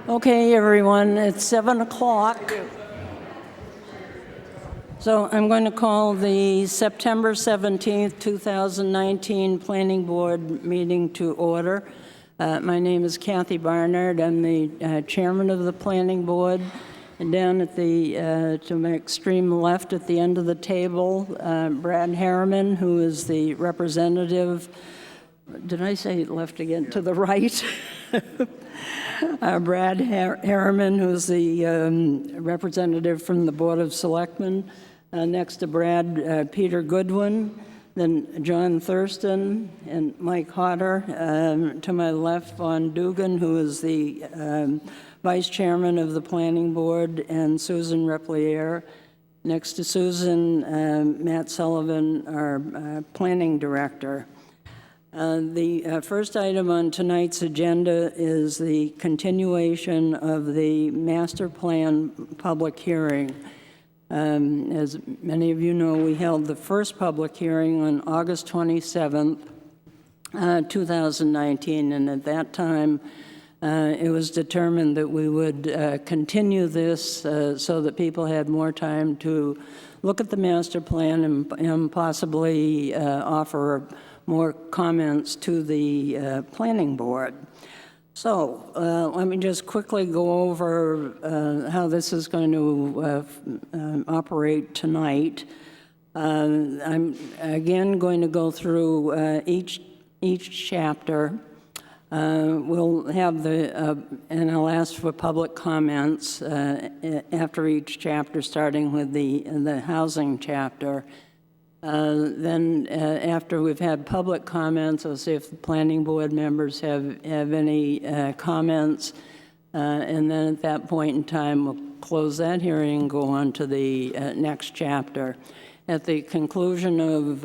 Okay, everyone, it's 7 o'clock. So I'm going to call the September 17th, 2019 Planning Board meeting to order. My name is Kathy Barnard. I'm the chairman of the Planning Board. And down at the, to my extreme left at the end of the table, Brad Harriman, who is the representative. Did I say left again? To the right. Brad Harriman, who's the representative from the Board of Selectmen. Next to Brad, Peter Goodwin, then John Thurston and Mike Hodder. To my left, Vaughn Dugan, who is the vice chairman of the Planning Board, and Susan Replier. Next to Susan, Matt Sullivan, our planning director. The first item on tonight's agenda is the continuation of the master plan public hearing. As many of you know, we held the first public hearing on August 27th, 2019, and at that time it was determined that we would continue this so that people had more time to look at the master plan and possibly offer more comments to the planning board. So let me just quickly go over how this is going to operate tonight. I'm again going to go through each chapter. We'll have and I'll ask for public comments after each chapter, starting with the housing chapter. Then after we've had public comments, I'll see if the planning board members have any comments. And then at that point in time, we'll close that hearing and go on to the next chapter. At the conclusion of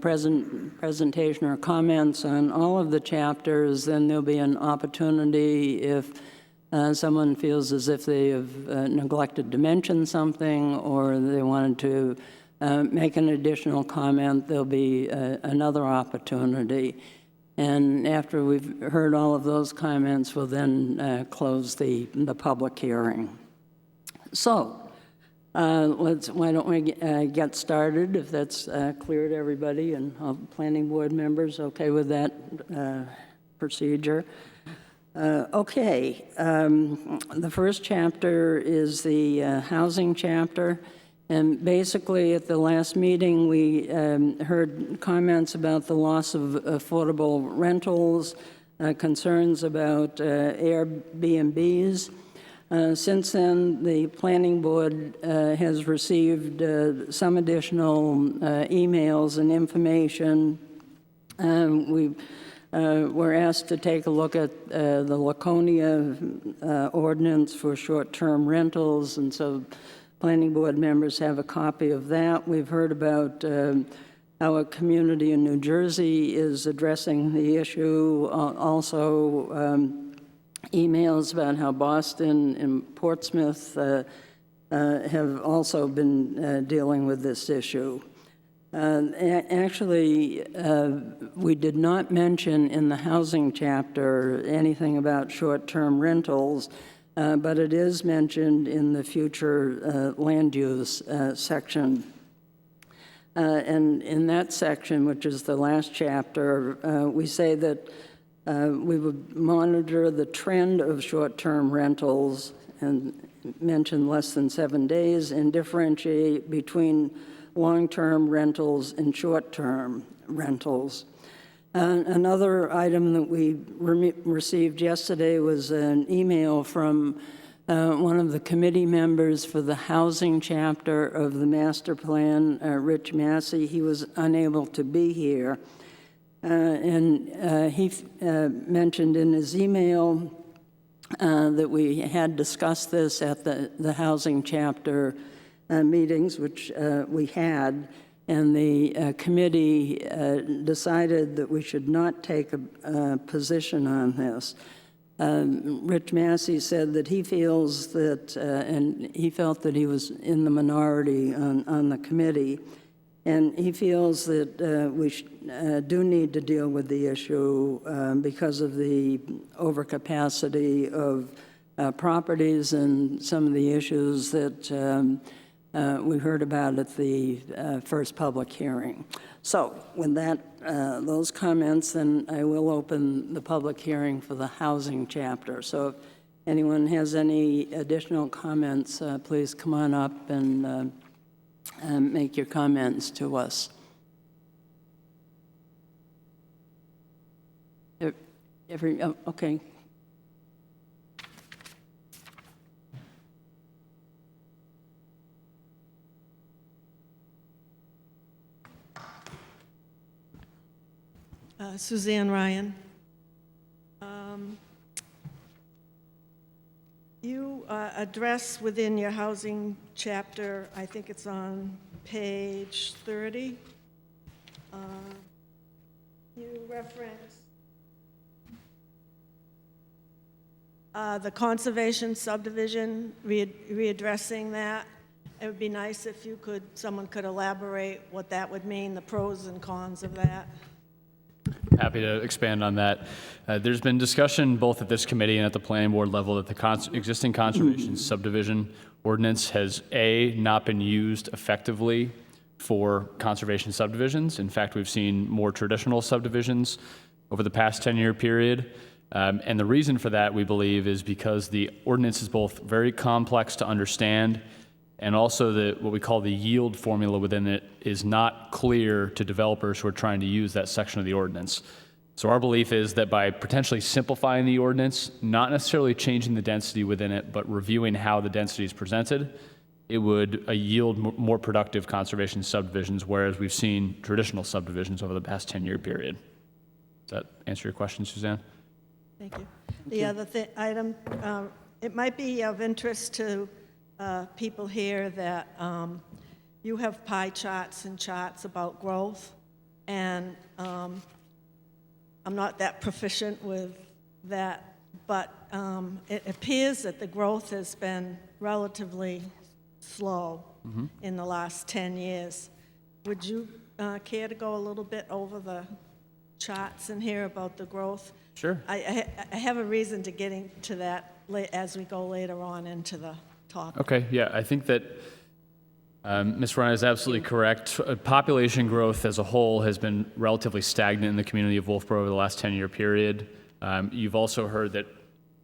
presentation or comments on all of the chapters, then there'll be an opportunity if someone feels as if they have neglected to mention something or they wanted to make an additional comment, there'll be another opportunity. And after we've heard all of those comments, we'll then close the public hearing. So why don't we get started, if that's clear to everybody and all planning board members okay with that procedure. Okay, the first chapter is the housing chapter. And basically, at the last meeting, we heard comments about the loss of affordable rentals, concerns about Airbnbs. Since then, the Planning Board has received some additional emails and information. We were asked to take a look at the Laconia ordinance for short-term rentals, and so Planning Board members have a copy of that. We've heard about how a community in New Jersey is addressing the issue. Also, emails about how Boston and Portsmouth have also been dealing with this issue. Actually, we did not mention in the housing chapter anything about short-term rentals. But it is mentioned in the future land use section. And in that section, which is the last chapter, we say that we would monitor the trend of short-term rentals and mention less than 7 days and differentiate between long-term rentals and short-term rentals. Another item that we received yesterday was an email from one of the committee members for the housing chapter of the master plan, Rich Massey. He was unable to be here. And he mentioned in his email that we had discussed this at the housing chapter meetings, which we had. And the committee decided that we should not take a position on this. Rich Massey said that he feels that, and he felt that he was in the minority on the committee, and he feels that we do need to deal with the issue because of the overcapacity of properties and some of the issues that we heard about at the first public hearing. So with that, those comments, then I will open the public hearing for the housing chapter. So if anyone has any additional comments, please come on up and make your comments to us. Okay. Suzanne Ryan. You address within your housing chapter, I think it's on page 30, you reference the conservation subdivision, readdressing that. It would be nice if someone could elaborate what that would mean, the pros and cons of that. Happy to expand on that. There's been discussion both at this committee and at the planning board level that the existing conservation subdivision ordinance has not been used effectively for conservation subdivisions. In fact, we've seen more traditional subdivisions over the past 10-year period. And the reason for that, we believe, is because the ordinance is both very complex to understand, and also what we call the yield formula within it is not clear to developers who are trying to use that section of the ordinance. So our belief is that by potentially simplifying the ordinance, not necessarily changing the density within it, but reviewing how the density is presented, it would yield more productive conservation subdivisions, whereas we've seen traditional subdivisions over the past 10-year period. Does that answer your question, Suzanne? Thank you. The other item, it might be of interest to people here that you have pie charts and charts about growth, and I'm not that proficient with that, but it appears that the growth has been relatively slow in the last 10 years. Would you care to go a little bit over the charts in here about the growth? Sure. I have a reason to get into that as we go later on into the topic. Okay, yeah, I think that Ms. Ryan is absolutely correct. Population growth as a whole has been relatively stagnant in the community of Wolfeboro over the last 10-year period. You've also heard that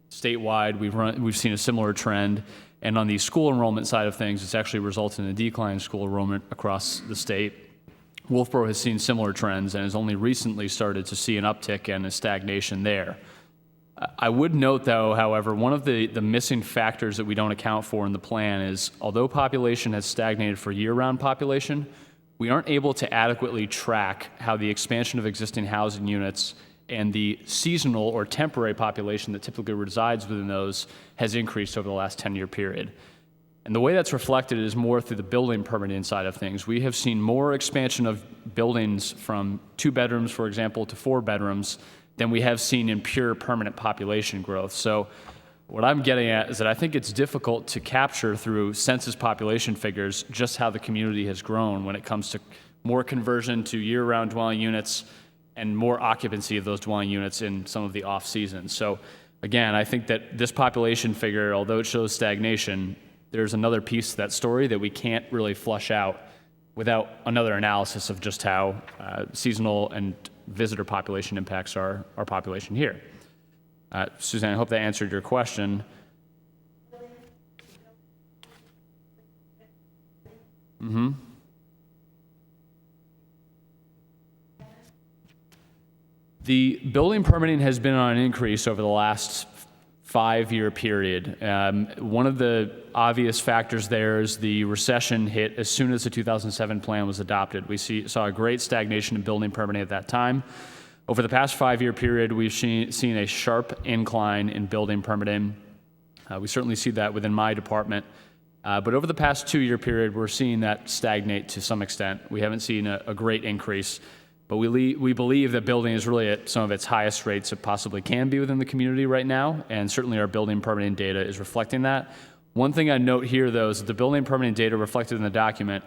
statewide we've seen a similar trend, and on the school enrollment side of things, it's actually resulted in a decline in school enrollment across the state. Wolfeboro has seen similar trends and has only recently started to see an uptick and a stagnation there. I would note, though, however, one of the missing factors that we don't account for in the plan is, although population has stagnated for year-round population, we aren't able to adequately track how the expansion of existing housing units and the seasonal or temporary population that typically resides within those has increased over the last 10-year period. And the way that's reflected is more through the building permitting side of things. We have seen more expansion of buildings from 2 bedrooms, for example, to 4 bedrooms than we have seen in pure permanent population growth. So what I'm getting at is that I think it's difficult to capture through census population figures just how the community has grown when it comes to more conversion to year-round dwelling units and more occupancy of those dwelling units in some of the off-seasons. So again, I think that this population figure, although it shows stagnation, there's another piece to that story that we can't really flush out without another analysis of just how seasonal and visitor population impacts our population here. Suzanne, I hope that answered your question. The building permitting has been on an increase over the last 5-year period. One of the obvious factors there is the recession hit as soon as the 2007 plan was adopted. We saw a great stagnation in building permitting at that time. Over the past 5-year period, we've seen a sharp incline in building permitting. We certainly see that within my department. But over the past 2-year period, we're seeing that stagnate to some extent. We haven't seen a great increase. But we believe that building is really at some of its highest rates it possibly can be within the community right now, and certainly our building permitting data is reflecting that. One thing I note here, though, is that the building permitting data reflected in the document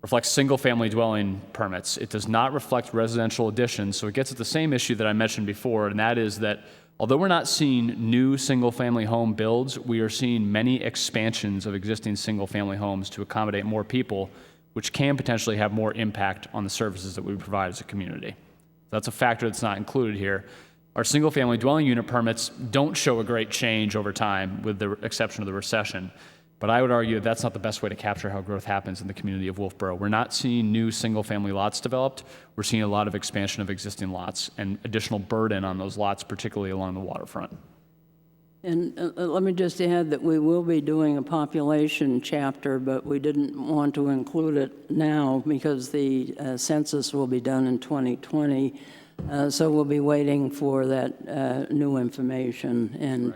reflects single-family dwelling permits. It does not reflect residential additions, so it gets at the same issue that I mentioned before, and that is that Although we're not seeing new single-family home builds, we are seeing many expansions of existing single-family homes to accommodate more people, which can potentially have more impact on the services that we provide as a community. That's a factor that's not included here. Our single-family dwelling unit permits don't show a great change over time, with the exception of the recession. But I would argue that's not the best way to capture how growth happens in the community of Wolfeboro. We're not seeing new single-family lots developed. We're seeing a lot of expansion of existing lots and additional burden on those lots, particularly along the waterfront. And let me just add that we will be doing a population chapter, but we didn't want to include it now because the census will be done in 2020. So we'll be waiting for that new information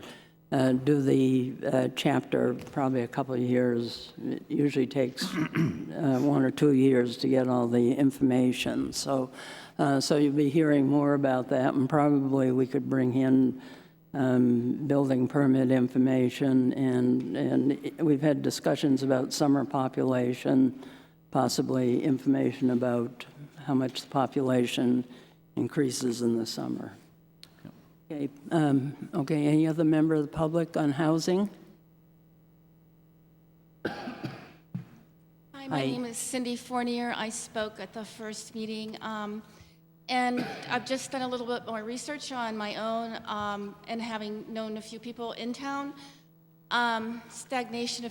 and do the chapter probably a couple of years. It usually takes 1 or 2 years to get all the information. So you'll be hearing more about that, and probably we could bring in building permit information, and we've had discussions about summer population, possibly information about how much the population increases in the summer. Okay, any other member of the public on housing? Hi, my name is Cindy Fournier. I spoke at the first meeting, and I've just done a little bit more research on my own, and having known a few people in town. Stagnation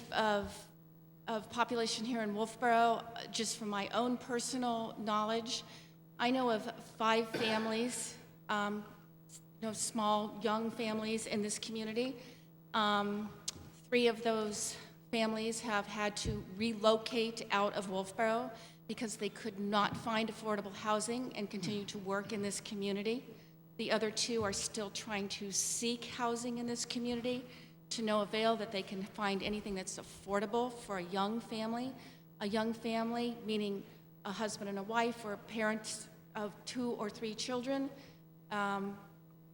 of population here in Wolfeboro, just from my own personal knowledge. I know of 5 families, small, young families in this community. 3 of those families have had to relocate out of Wolfeboro because they could not find affordable housing and continue to work in this community. The other 2 are still trying to seek housing in this community, to no avail that they can find anything that's affordable for a young family. A young family, meaning a husband and a wife, or parents of 2 or 3 children.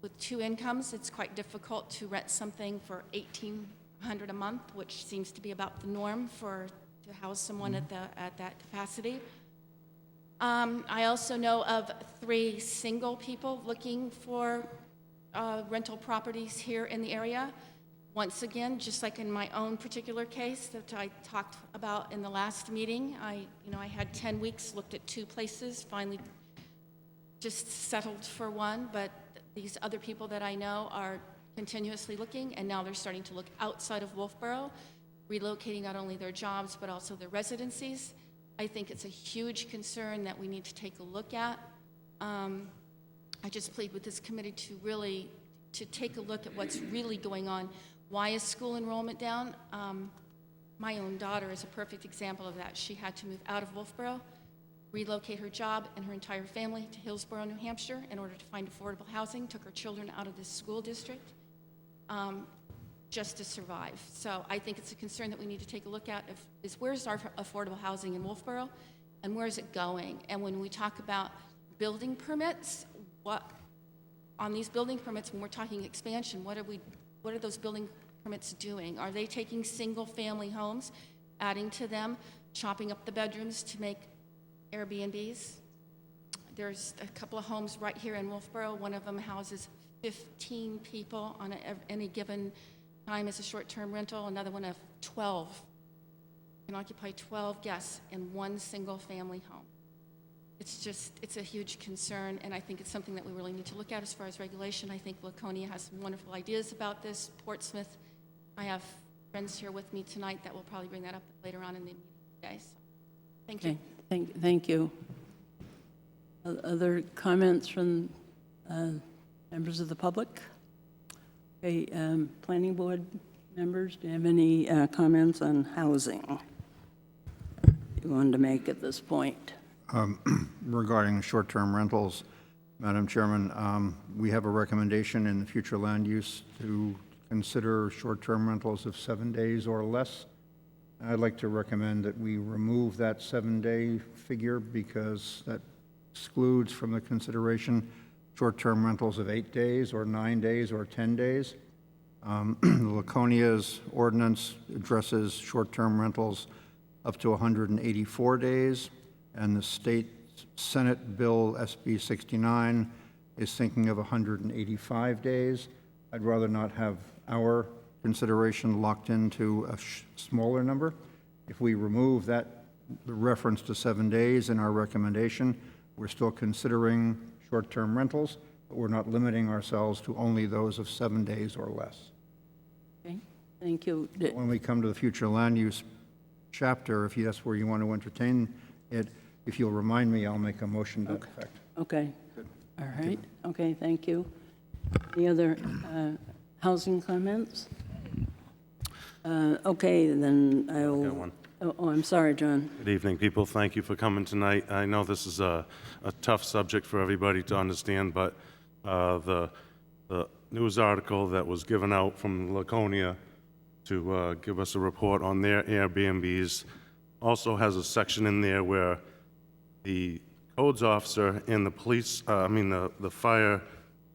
With 2 incomes, it's quite difficult to rent something for $1,800 a month, which seems to be about the norm to house someone at that capacity. I also know of 3 single people looking for rental properties here in the area. Once again, just like in my own particular case that I talked about in the last meeting, I had 10 weeks, looked at 2 places, finally just settled for one, but these other people that I know are continuously looking, and now they're starting to look outside of Wolfeboro, relocating not only their jobs but also their residencies. I think it's a huge concern that we need to take a look at. I just plead with this committee to take a look at what's really going on. Why is school enrollment down? My own daughter is a perfect example of that. She had to move out of Wolfeboro, relocate her job and her entire family to Hillsborough, New Hampshire in order to find affordable housing, took her children out of this school district just to survive. So I think it's a concern that we need to take a look at, is where's our affordable housing in Wolfeboro and where is it going? And when we talk about building permits, on these building permits, when we're talking expansion, what are those building permits doing? Are they taking single family homes, adding to them, chopping up the bedrooms to make Airbnbs? There's a couple of homes right here in Wolfeboro. One of them houses 15 people on any given time as a short-term rental. Another one of 12 can occupy 12 guests in one single family home. It's a huge concern, and I think it's something that we really need to look at as far as regulation. I think Laconia has some wonderful ideas about this. Portsmouth, I have friends here with me tonight that will probably bring that up later on in the meeting today. So, thank you. Okay, thank you. Other comments from members of the public? Okay, planning board members, do you have any comments on housing you wanted to make at this point? Regarding short-term rentals, Madam Chairman, we have a recommendation in the future land use to consider short-term rentals of 7 days or less. I'd like to recommend that we remove that 7-day figure because that excludes from the consideration short-term rentals of 8 days or 9 days or 10 days. Laconia's ordinance addresses short-term rentals up to 184 days, and the state Senate Bill SB 69 is thinking of 185 days. I'd rather not have our consideration locked into a smaller number. If we remove that, the reference to 7 days in our recommendation, we're still considering short-term rentals, but we're not limiting ourselves to only those of 7 days or less. Okay, thank you. When we come to the future land use chapter, if that's where you want to entertain it, if you'll remind me, I'll make a motion to that effect. Okay, all right, okay, thank you. Any other housing comments? Okay, then I'll... Got one. Oh, I'm sorry, John. Good evening, people. Thank you for coming tonight. I know this is a tough subject for everybody to understand, but the news article that was given out from Laconia to give us a report on their Airbnbs also has a section in there where the codes officer and the police, the fire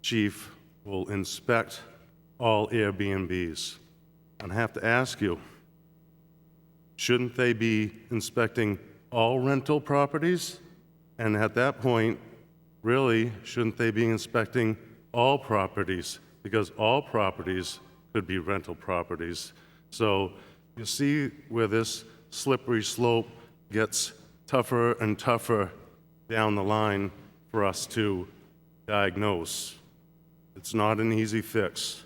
chief will inspect all Airbnbs. And I have to ask you, shouldn't they be inspecting all rental properties? And at that point, really, shouldn't they be inspecting all properties? Because all properties could be rental properties. So you see where this slippery slope gets tougher and tougher down the line for us to diagnose. It's not an easy fix.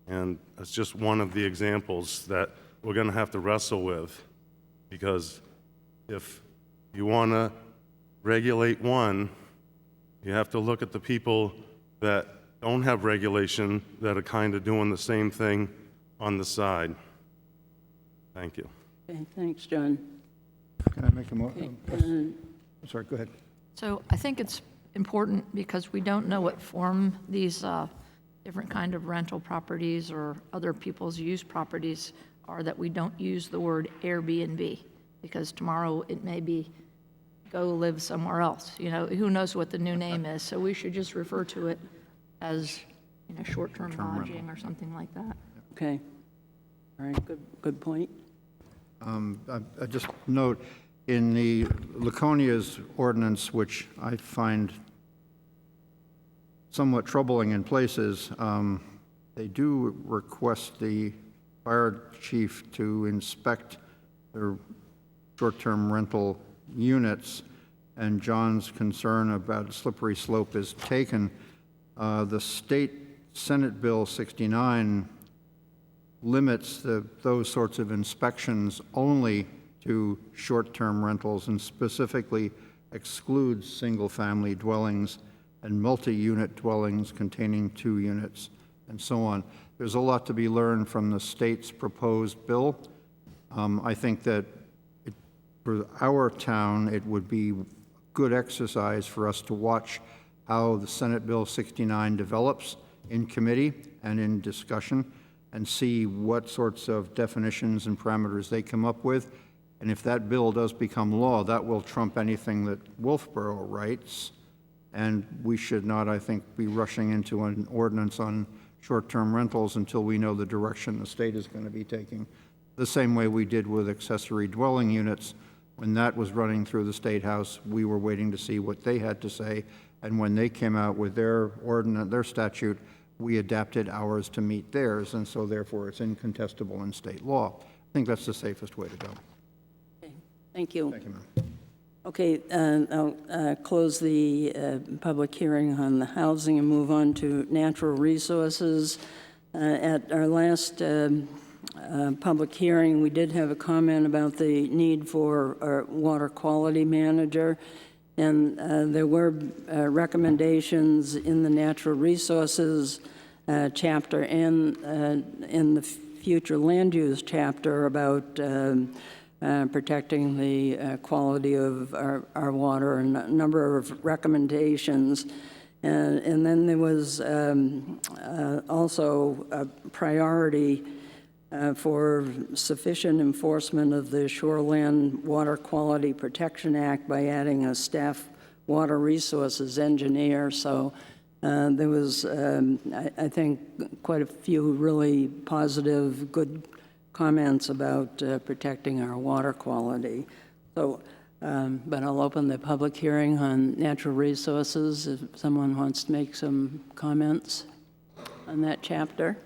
And it's just one of the examples that we're going to have to wrestle with, because if you want to regulate one, you have to look at the people that don't have regulation that are kind of doing the same thing on the side. Thank you. Okay, thanks, John. Can I make a motion? Sorry, go ahead. So I think it's important because we don't know what form these different kind of rental properties or other people's use properties are, that we don't use the word Airbnb, because tomorrow it may be go live somewhere else. You know, who knows what the new name is? So we should just refer to it as, short-term lodging or something like that. Okay, all right, good point. I just note, in the Laconia's ordinance, which I find somewhat troubling in places, they do request the fire chief to inspect their short-term rental units, and John's concern about slippery slope is taken. The state Senate Bill 69 limits those sorts of inspections only to short-term rentals and specifically excludes single-family dwellings and multi-unit dwellings containing 2 units, and so on. There's a lot to be learned from the state's proposed bill. I think that for our town, it would be good exercise for us to watch how the Senate Bill 69 develops in committee and in discussion, and see what sorts of definitions and parameters they come up with. And if that bill does become law, that will trump anything that Wolfeboro writes. And we should not, I think, be rushing into an ordinance on short-term rentals until we know the direction the state is going to be taking. The same way we did with accessory dwelling units. When that was running through the State House, we were waiting to see what they had to say. And when they came out with their ordinance, their statute, we adapted ours to meet theirs, and so therefore it's incontestable in state law. I think that's the safest way to go. Okay, thank you. Thank you, ma'am. Okay, I'll close the public hearing on the housing and move on to natural resources. At our last public hearing, we did have a comment about the need for a water quality manager, and there were recommendations in the natural resources chapter and in the future land use chapter about protecting the quality of our water, and a number of recommendations. And then there was also a priority for sufficient enforcement of the Shoreland Water Quality Protection Act by adding a staff water resources engineer. So there was, I think, quite a few really positive, good comments about protecting our water quality. So, but I'll open the public hearing on natural resources if someone wants to make some comments. on that chapter?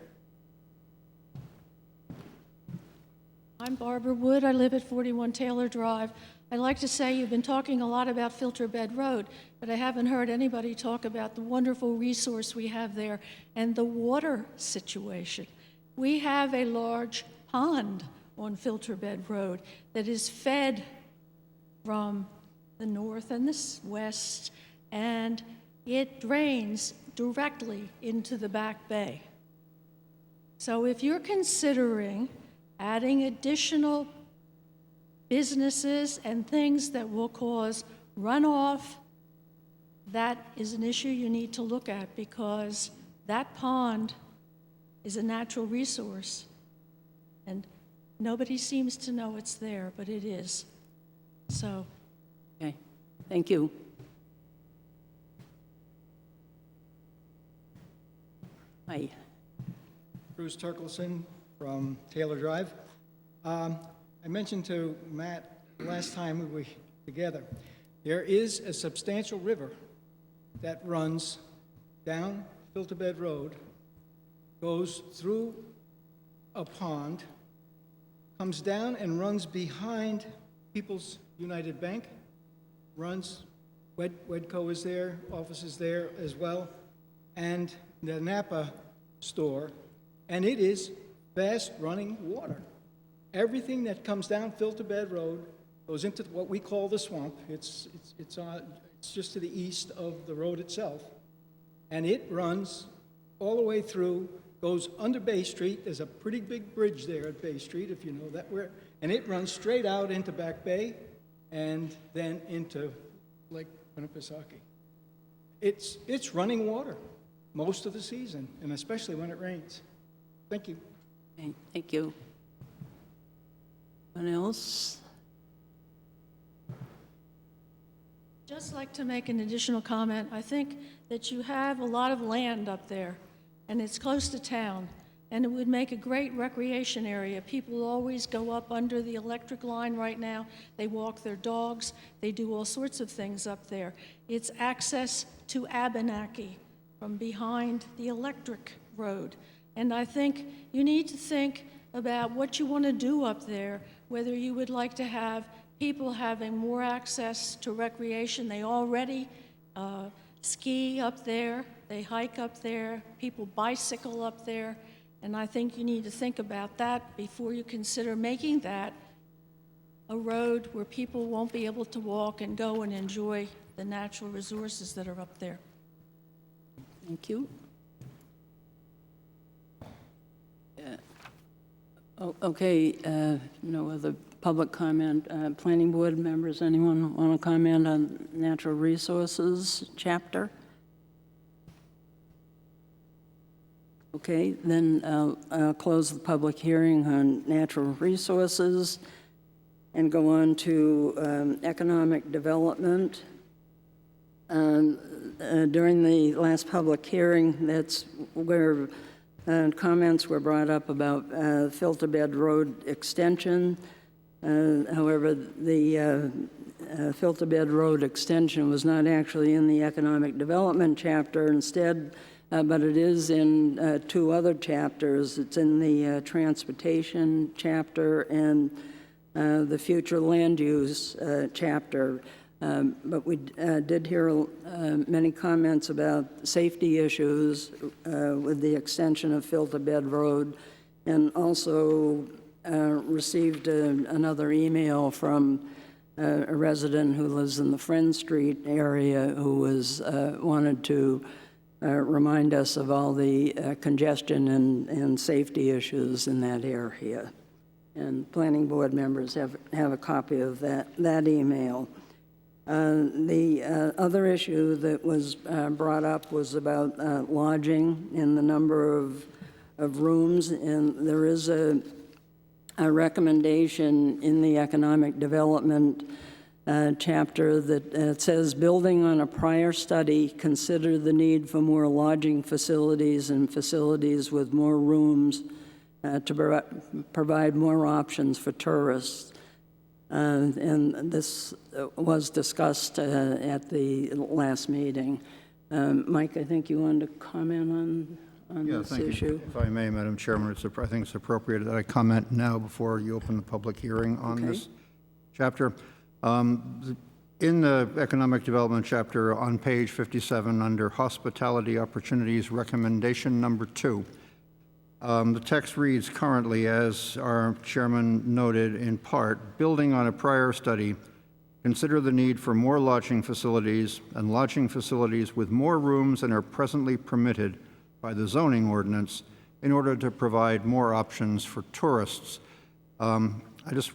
I'm Barbara Wood. I live at 41 Taylor Drive. I'd like to say you've been talking a lot about Filter Bed Road, but I haven't heard anybody talk about the wonderful resource we have there and the water situation. We have a large pond on Filter Bed Road that is fed from the north and the west, and it drains directly into the back bay. So if you're considering adding additional businesses and things that will cause runoff, that is an issue you need to look at, because that pond is a natural resource. And nobody seems to know it's there, but it is. So, Okay, thank you. Hi. Bruce Turkelson from Taylor Drive. I mentioned to Matt last time we were together, there is a substantial river that runs down Filter Bed Road, goes through a pond, comes down and runs behind People's United Bank, runs, Wedco is there, office is there as well, and the Napa store, and it is fast-running water. Everything that comes down Filter Bed Road goes into what we call the swamp. It's just to the east of the road itself, and it runs all the way through, goes under Bay Street. There's a pretty big bridge there at Bay Street, if you know that, and it runs straight out into Back Bay and then into Lake Winnipesaukee. It's running water most of the season, and especially when it rains. Thank you. Okay, thank you. Anyone else? just like to make an additional comment. I think that you have a lot of land up there, and it's close to town, and it would make a great recreation area. People always go up under the electric line right now. They walk their dogs. They do all sorts of things up there. It's access to Abenaki from behind the electric road. And I think you need to think about what you want to do up there, whether you would like to have people having more access to recreation. They already ski up there, they hike up there, people bicycle up there, and I think you need to think about that before you consider making that a road where people won't be able to walk and go and enjoy the natural resources that are up there. Thank you. Okay, no other public comment. Planning board members, anyone want to comment on natural resources chapter? Okay, then I'll close the public hearing on natural resources and go on to economic development. During the last public hearing, that's where comments were brought up about Filter Bed Road extension. However, the Filter Bed Road extension was not actually in the economic development chapter instead, but it is in two other chapters. It's in the transportation chapter and the future land use chapter. But we did hear many comments about safety issues with the extension of Filter Bed Road, and also received another email from a resident who lives in the Friend Street area who was wanted to remind us of all the congestion and safety issues in that area. And planning board members have a copy of that email. The other issue that was brought up was about lodging and the number of rooms, and there is a recommendation in the economic development chapter that says, building on a prior study, consider the need for more lodging facilities and facilities with more rooms to provide more options for tourists. And this was discussed at the last meeting. Mike, I think you wanted to comment on Yeah, this thank you. issue? If I may, Madam Chairman, I think it's appropriate that I comment now before you open the public hearing on Okay. this chapter. In the Economic Development chapter on page 57, under Hospitality Opportunities, recommendation number 2, the text reads currently, as our chairman noted in part, building on a prior study, consider the need for more lodging facilities and lodging facilities with more rooms than are presently permitted by the zoning ordinance in order to provide more options for tourists. I just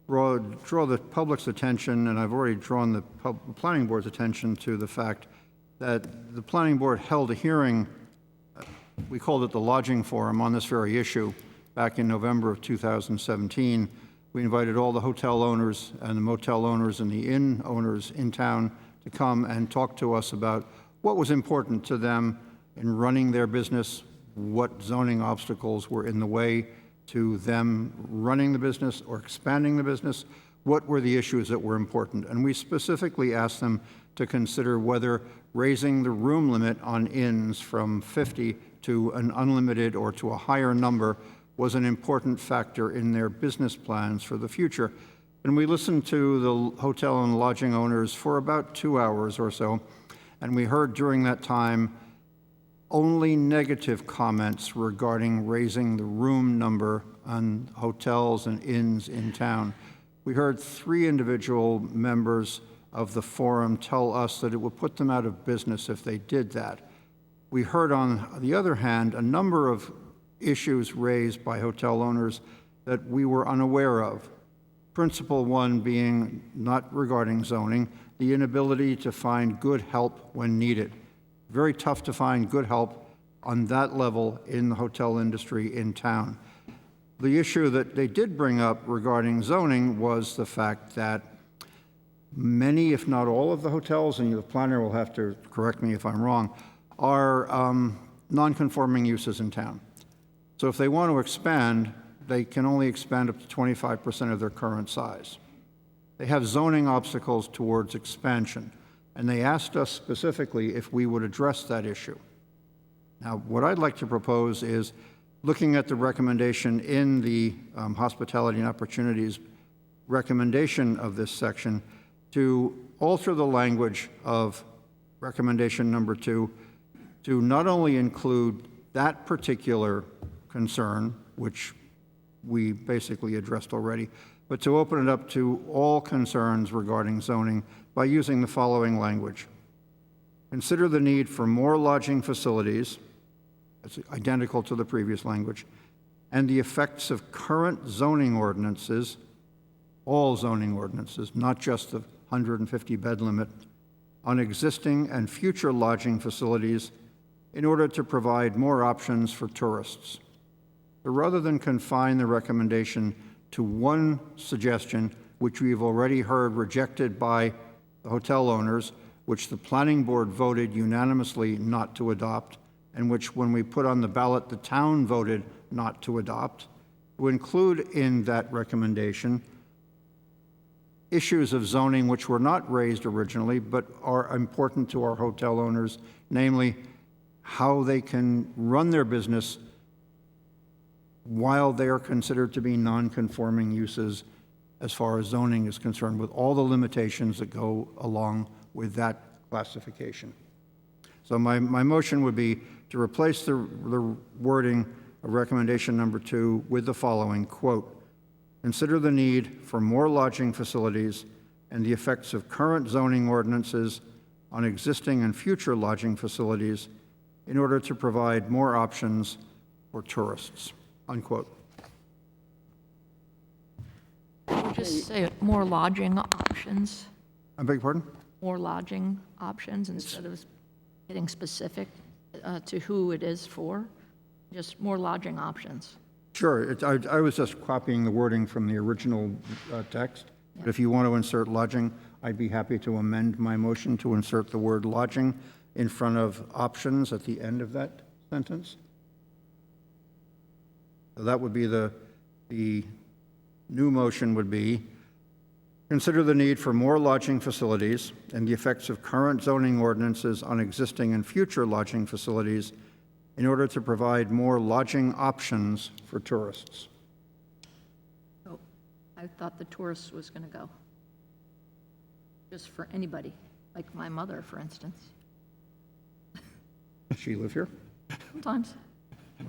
draw the public's attention, and I've already drawn the planning board's attention to the fact that the planning board held a hearing, we called it the Lodging Forum, on this very issue back in November of 2017. We invited all the hotel owners and the motel owners and the inn owners in town to come and talk to us about what was important to them in running their business, what zoning obstacles were in the way to them running the business or expanding the business, what were the issues that were important. And we specifically asked them to consider whether raising the room limit on inns from 50 to an unlimited or to a higher number was an important factor in their business plans for the future. And we listened to the hotel and lodging owners for about 2 hours or so, and we heard during that time only negative comments regarding raising the room number on hotels and inns in town. We heard 3 individual members of the forum tell us that it would put them out of business if they did that. We heard, on the other hand, a number of issues raised by hotel owners that we were unaware of. Principal one being, not regarding zoning, the inability to find good help when needed. Very tough to find good help on that level in the hotel industry in town. The issue that they did bring up regarding zoning was the fact that many, if not all, of the hotels, and the planner will have to correct me if I'm wrong, are non-conforming uses in town. So if they want to expand, they can only expand up to 25% of their current size. They have zoning obstacles towards expansion, and they asked us specifically if we would address that issue. Now, what I'd like to propose is, looking at the recommendation in the Hospitality and Opportunities recommendation of this section, to alter the language of recommendation number 2 to not only include that particular concern, which we basically addressed already, but to open it up to all concerns regarding zoning by using the following language. Consider the need for more lodging facilities, that's identical to the previous language, and the effects of current zoning ordinances, all zoning ordinances, not just the 150 bed limit, on existing and future lodging facilities in order to provide more options for tourists. So rather than confine the recommendation to one suggestion, which we've already heard rejected by the hotel owners, which the planning board voted unanimously not to adopt, and which, when we put on the ballot, the town voted not to adopt, to include in that recommendation issues of zoning which were not raised originally but are important to our hotel owners, namely how they can run their business while they are considered to be non-conforming uses as far as zoning is concerned, with all the limitations that go along with that classification. So my motion would be to replace the wording of recommendation number 2 with the following, quote, consider the need for more lodging facilities and the effects of current zoning ordinances on existing and future lodging facilities in order to provide more options for tourists, unquote. Just say more lodging options, I beg your pardon? more lodging options instead of getting specific to who it is for, just more lodging options. Sure. I was just copying the wording from the original text. But if you want to insert lodging, I'd be happy to amend my motion to insert the word lodging in front of options at the end of that sentence. So that would be the new motion would be, consider the need for more lodging facilities and the effects of current zoning ordinances on existing and future lodging facilities in order to provide more lodging options for tourists. Oh, I thought the tourist was going to go. Just for anybody, like my mother, for instance. Does she live here? Sometimes.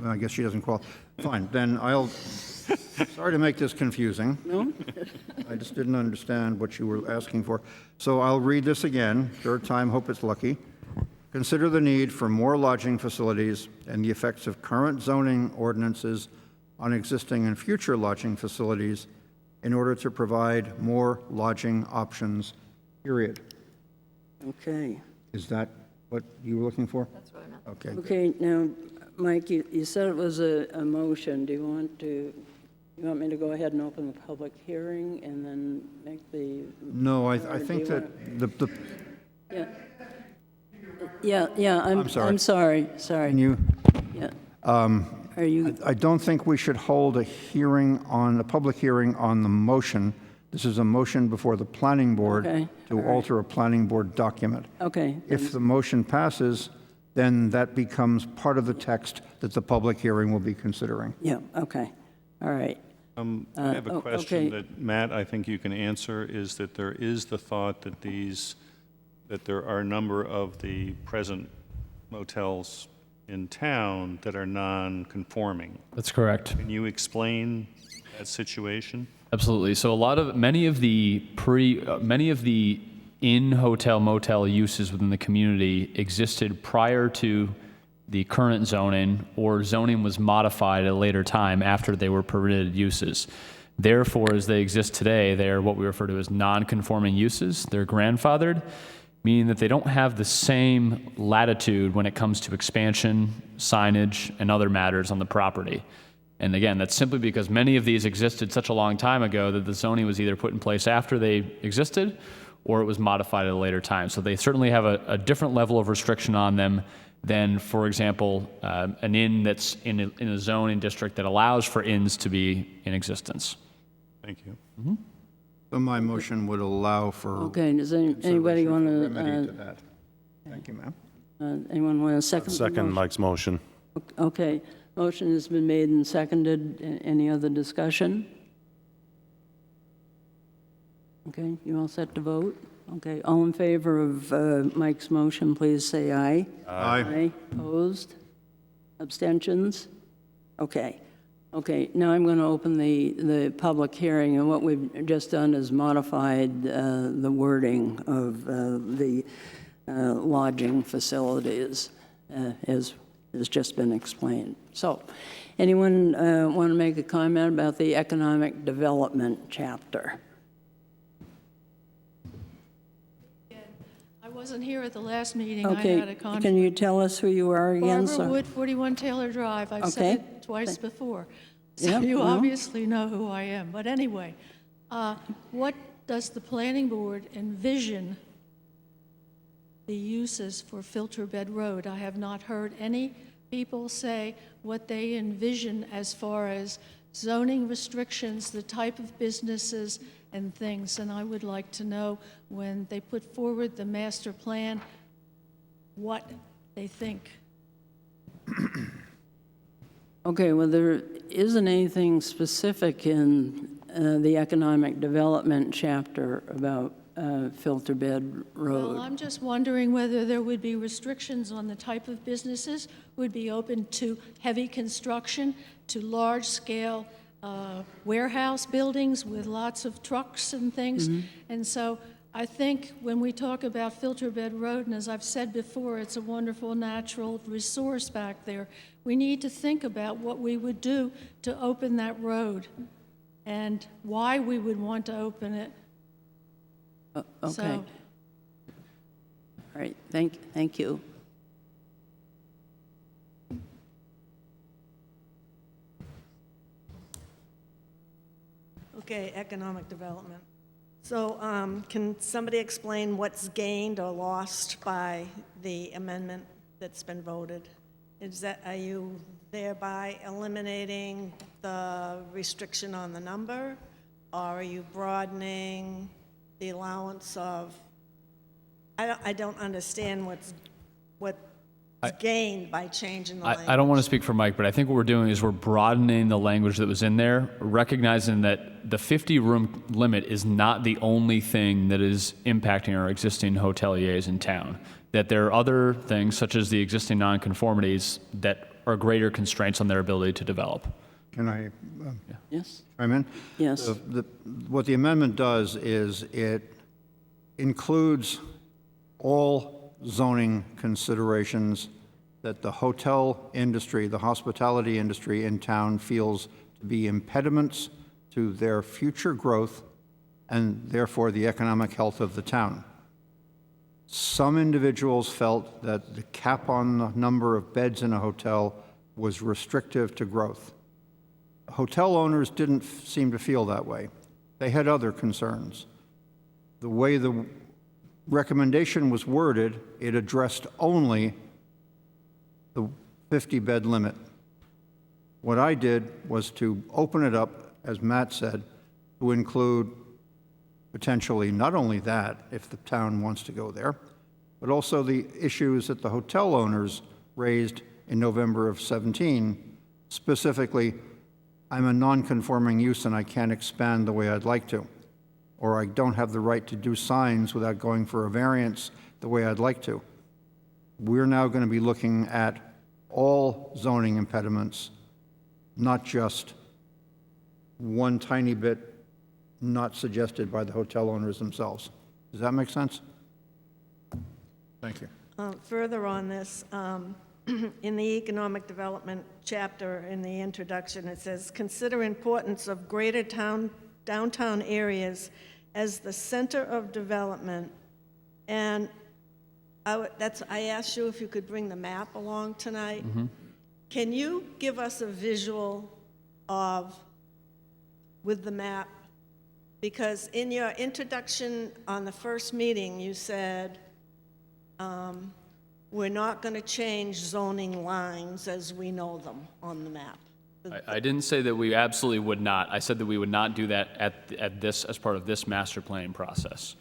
Well, I guess she doesn't qualify. Fine, then sorry to make this confusing. No? I just didn't understand what you were asking for. So I'll read this again, third time, hope it's lucky. Consider the need for more lodging facilities and the effects of current zoning ordinances on existing and future lodging facilities in order to provide more lodging options, period. Okay. Is that what you were looking for? That's what I meant. Okay. Okay, now, Mike, you said it was a motion. Do you want me to go ahead and open the public hearing and then make the? No, I or do think you that Yeah, I'm sorry. can you, Yeah. Are you, I don't think we should hold a public hearing on the motion. This is a motion before the planning board Okay, to alter a planning board document. okay, If the motion passes, then that becomes part of the text that the public hearing will be considering. yeah, okay, all right. I have a question okay. that, Matt, I think you can answer, is that there is the thought that that there are a number of the present motels in town that are non-conforming. That's correct. Can you explain that situation? Absolutely. So many of the in-hotel motel uses within the community existed prior to the current zoning, or zoning was modified at a later time after they were permitted uses. Therefore, as they exist today, they are what we refer to as non-conforming uses. They're grandfathered, meaning that they don't have the same latitude when it comes to expansion, signage, and other matters on the property. And again, that's simply because many of these existed such a long time ago that the zoning was either put in place after they existed or it was modified at a later time. So they certainly have a different level of restriction on them than, for example, an inn that's in a zoning district that allows for inns to be in existence. Thank you. So my motion would allow for Okay, does anybody want remedy to to, that. Thank you, ma'am. anyone want to second? the Second motion? Mike's motion. Okay, motion has been made and seconded. Any other discussion? Okay, you all set to vote? Okay, all in favor of Mike's motion, please say aye. Aye. Opposed? Abstentions? Okay. Okay, now I'm going to open the public hearing, and what we've just done is modified the wording of the lodging facilities, as has just been explained. So, anyone want to make a comment about the economic development chapter? I wasn't here at the last meeting. I had a Okay, conflict. can you tell us who you are again? Barbara Wood, 41 Taylor Drive. I've Okay. said it twice before. So Yep, you well. obviously know who I am. But anyway, what does the planning board envision the uses for Filter Bed Road? I have not heard any people say what they envision as far as zoning restrictions, the type of businesses and things. And I would like to know, when they put forward the master plan, what they think. Okay, well, there isn't anything specific in the economic development chapter about Filter Bed Road. Well, I'm just wondering whether there would be restrictions on the type of businesses, would be open to heavy construction, to large-scale warehouse buildings with lots of trucks and things. And so I think when we talk about Filter Bed Road, and as I've said before, it's a wonderful natural resource back there, we need to think about what we would do to open that road and why we would want to open it. Okay. So- All right, thank you. Okay, economic development. So can somebody explain what's gained or lost by the amendment that's been voted? Are you thereby eliminating the restriction on the number? Or are you broadening the allowance of, I don't understand what gained by changing the language. I don't want to speak for Mike, but I think what we're doing is we're broadening the language that was in there, recognizing that the 50-room limit is not the only thing that is impacting our existing hoteliers in town. That there are other things, such as the existing nonconformities, that are greater constraints on their ability to develop. Can I Yes? chime in? Yes. What the amendment does is it includes all zoning considerations that the hotel industry, the hospitality industry in town feels to be impediments to their future growth and therefore the economic health of the town. Some individuals felt that the cap on the number of beds in a hotel was restrictive to growth. Hotel owners didn't seem to feel that way. They had other concerns. The way the recommendation was worded, it addressed only the 50-bed limit. What I did was to open it up, as Matt said, to include potentially not only that, if the town wants to go there, but also the issues that the hotel owners raised in November of 17, specifically, I'm a non-conforming use and I can't expand the way I'd like to, or I don't have the right to do signs without going for a variance the way I'd like to. We're now going to be looking at all zoning impediments, not just one tiny bit not suggested by the hotel owners themselves. Does that make sense? Thank you. Further on this, in the economic development chapter in the introduction, it says, consider importance of greater downtown areas as the center of development. And I asked you if you could bring the map along tonight. Mm-hmm. Can you give us a visual with the map? Because in your introduction on the first meeting, you said, we're not going to change zoning lines as we know them on the map. I didn't say that we absolutely would not. I said that we would not do that at this, as part of this master planning process.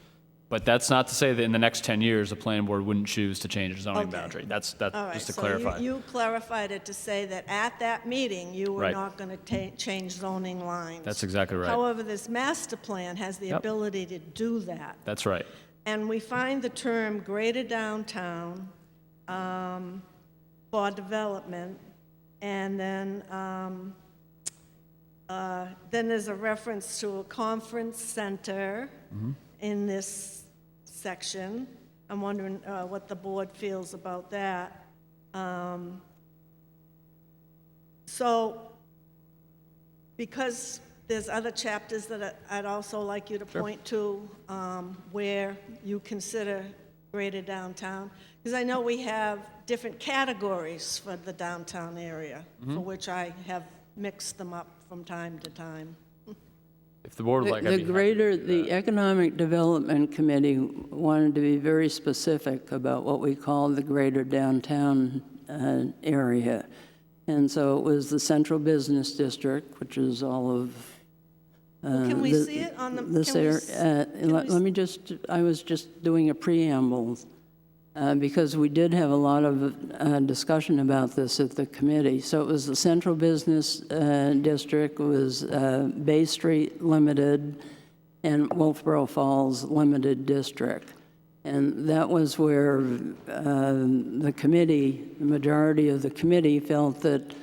But that's not to say that in the next 10 years, the planning board wouldn't choose to change the zoning Okay. boundary. That's All right, just to so clarify. you clarified it to say that at that meeting, you were Right. not going to change zoning lines. That's exactly right. However, this master plan has the Yep. ability to do that. That's right. And we find the term greater downtown for development, and then there's a reference to a conference center in this section. I'm wondering what the board feels about that. So, because there's other chapters that I'd also like you to point to where you consider greater downtown, because I know we have different categories for the downtown area, for which I have mixed them up from time to time. If the board would like, I'd be happy to do The that. Economic Development Committee wanted to be very specific about what we call the greater downtown area. And so it was the Central Business District, which is all of Can we see it on the? this can we area. s- Let me just, I was just doing a preamble because we did have a lot of discussion about this at the committee. So it was the Central Business District, it was Bay Street Limited, and Wolfeboro Falls Limited District. And that was where the committee, the majority of the committee felt that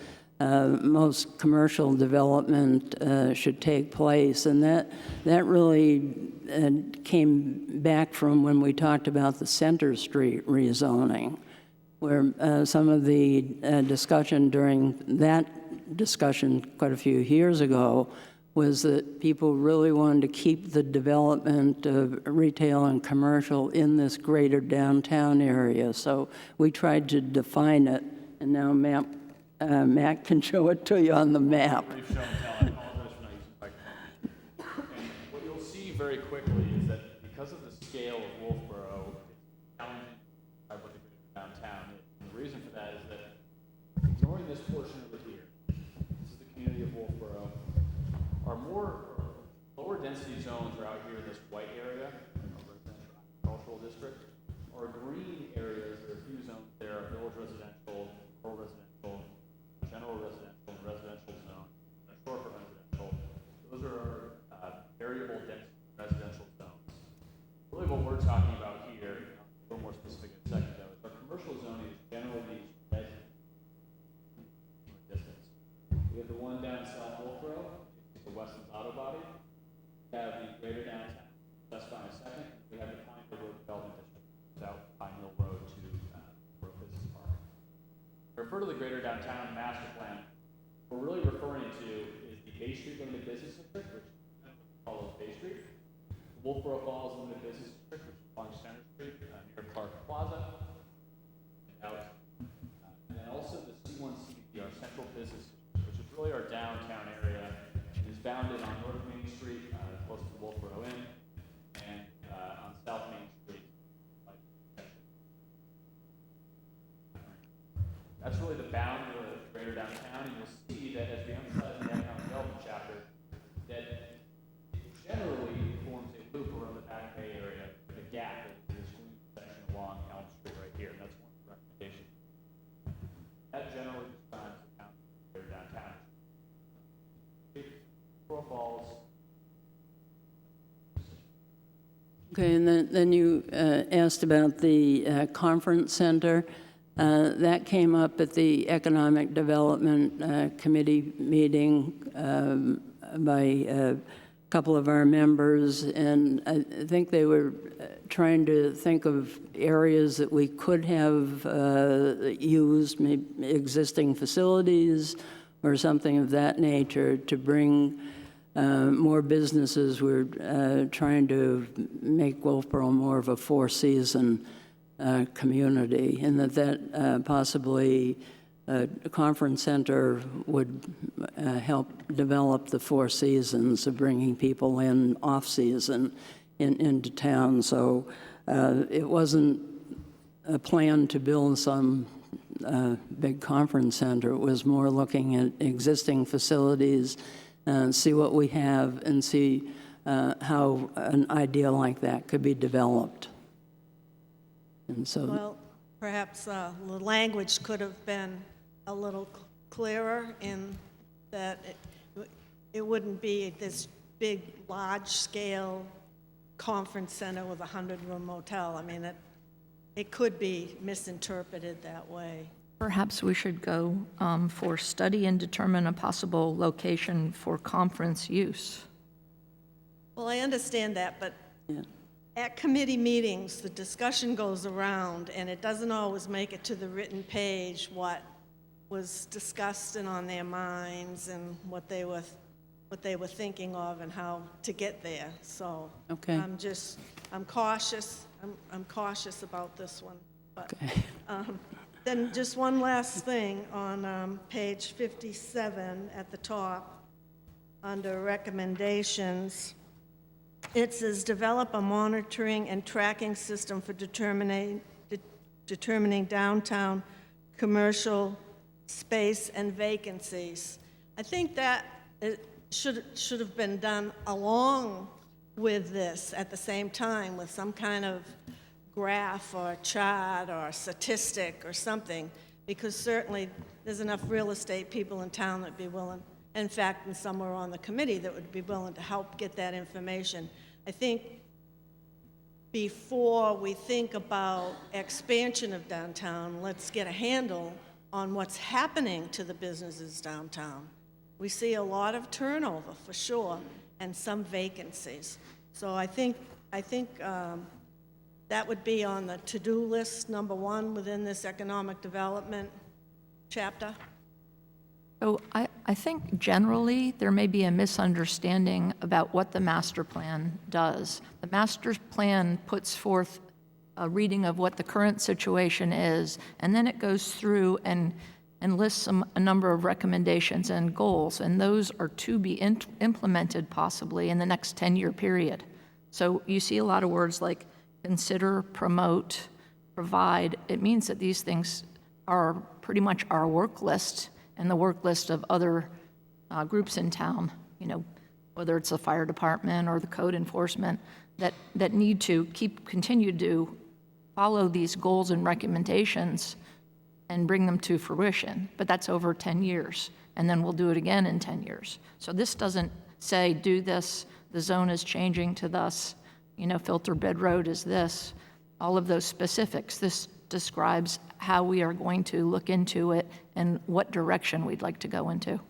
most commercial development should take place. And that really came back from when we talked about the Center Street rezoning, where some of the discussion during that discussion quite a few years ago was that people really wanted to keep the development of retail and commercial in this greater downtown area. So we tried to define it, and now Matt can show it to you on the map. Brief show and tell. I apologize for not using the microphone. And what you'll see very quickly is that because of the scale of Wolfeboro, it's challenging to describe what the greater downtown is. And the reason for that is that ignoring this portion over here, this is the community of Wolfeboro, our lower density zones are out here in this white area, in the residential agricultural district. Our green areas, there are a few zones there, our village residential, rural residential, general residential, and residential zone, and short-term residential. Those are variable density residential zones. Really what we're talking about here, a little more specific in a second though, is our commercial zoning is generally red distance. We have the one down South Wolfeboro, which is the Weston's Auto Body. We have the greater downtown, that's by a second. We have the Pine Hill Road Development District, out Pine Hill Road to Burke Business Park. Refer to the greater downtown master plan. What we're really referring to is the Bay Street Limited Business District, which follows Bay Street. The Wolfeboro Falls Limited Business District, which is along Center Street near Clark Plaza. And out. And then also the C1 CBD, our central business district, which is really our downtown area, and is bounded on North Main Street, close to the Wolfeboro Inn, and on South Main Street. That's really the bound of the greater downtown, and you'll see that as we emphasize in the economic development chapter, that it generally forms a loop around the Back Bay area, the gap is this green section along Elm Street right here, and that's one of the recommendations. That generally describes the town greater downtown. Falls. Okay, and then you asked about the conference center. That came up at the Economic Development Committee meeting by a couple of our members, and I think they were trying to think of areas that we could have used, maybe existing facilities or something of that nature to bring more businesses. We're trying to make Wolfeboro more of a four-season community, and that possibly a conference center would help develop the four seasons of bringing people in off-season into town. So it wasn't a plan to build some big conference center. It was more looking at existing facilities, see what we have, and see how an idea like that could be developed. And so, Well, perhaps the language could have been a little clearer in that it wouldn't be this big, large-scale conference center with a 100-room motel. I mean, it could be misinterpreted that way. Perhaps we should go for study and determine a possible location for conference use. Well, I understand that, but yeah. at committee meetings, the discussion goes around, and it doesn't always make it to the written page what was discussed and on their minds and what they were thinking of and how to get there. So Okay. I'm cautious. I'm cautious about this one. But Okay. then just one last thing on page 57 at the top, under recommendations. It says, develop a monitoring and tracking system for determining downtown commercial space and vacancies. I think that it should have been done along with this at the same time with some kind of graph or chart or statistic or something, because certainly there's enough real estate people in town that would be willing, in fact, and some are on the committee that would be willing to help get that information. I think before we think about expansion of downtown, let's get a handle on what's happening to the businesses downtown. We see a lot of turnover for sure, and some vacancies. So I think that would be on the to-do list, number one, within this economic development chapter. So I think generally there may be a misunderstanding about what the master plan does. The master plan puts forth a reading of what the current situation is, and then it goes through and lists a number of recommendations and goals, and those are to be implemented possibly in the next 10-year period. So you see a lot of words like consider, promote, provide. It means that these things are pretty much our work list and the work list of other groups in town, you know, whether it's the fire department or the code enforcement, that need to continue to follow these goals and recommendations and bring them to fruition, but that's over 10 years, and then we'll do it again in 10 years. So this doesn't say, do this, the zone is changing to thus, filter bed road is this, all of those specifics. This describes how we are going to look into it and what direction we'd like to go into.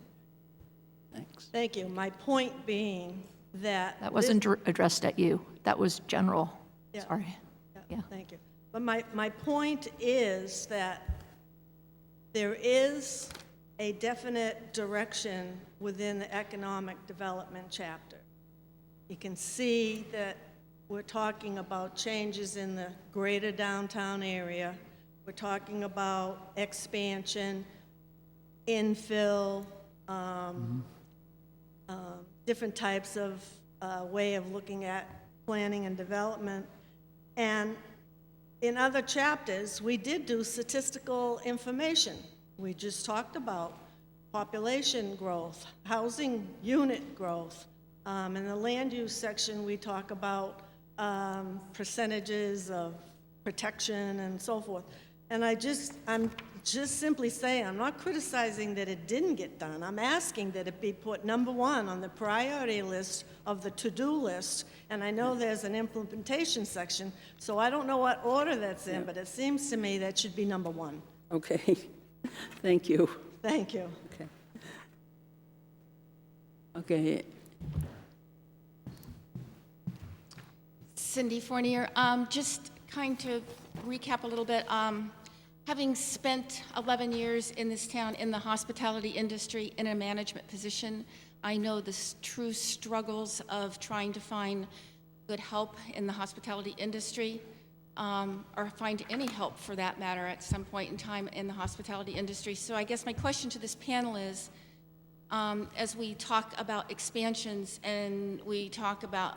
Thanks. Thank you. My point being that. That wasn't addressed at you. That was general. Yeah. Sorry. Yeah. Thank you. But my point is that there is a definite direction within the economic development chapter. You can see that we're talking about changes in the greater downtown area. We're talking about expansion, infill, different types of way of looking at planning and development. And in other chapters, we did do statistical information. We just talked about population growth, housing unit growth. In the land use section, we talk about percentages of protection and so forth. And I'm just simply saying, I'm not criticizing that it didn't get done. I'm asking that it be put number one on the priority list of the to-do list. And I know there's an implementation section, so I don't know what order that's in, but it seems to me that should be number one. Okay. Thank you. Thank you. Okay. Okay. Cindy Fournier, just kind of recap a little bit. Having spent 11 years in this town in the hospitality industry in a management position, I know the true struggles of trying to find good help in the hospitality industry, or find any help for that matter at some point in time in the hospitality industry. So I guess my question to this panel is, as we talk about expansions and we talk about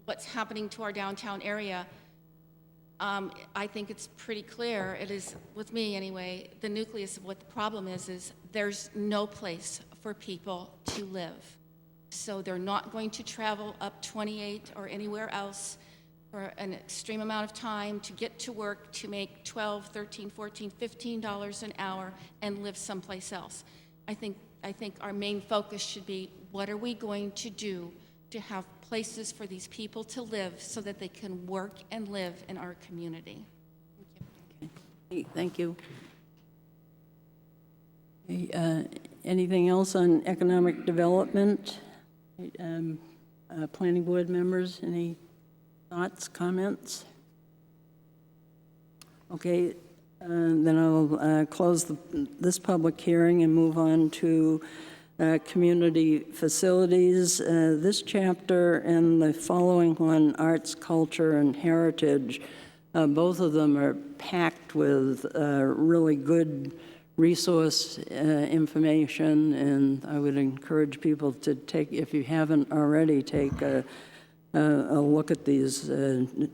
what's happening to our downtown area, I think it's pretty clear, it is, with me anyway, the nucleus of what the problem is there's no place for people to live. So they're not going to travel up 28 or anywhere else for an extreme amount of time to get to work to make $12, $13, $14, $15 an hour and live someplace else. I think our main focus should be, what are we going to do to have places for these people to live so that they can work and live in our community? Thank you. Okay. Thank you. Okay, anything else on economic development? Planning board members, any thoughts, comments? Okay, then I'll close this public hearing and move on to community facilities. This chapter and the following one, arts, culture, and heritage, both of them are packed with really good resource information, and I would encourage people to take, if you haven't already, take a look at these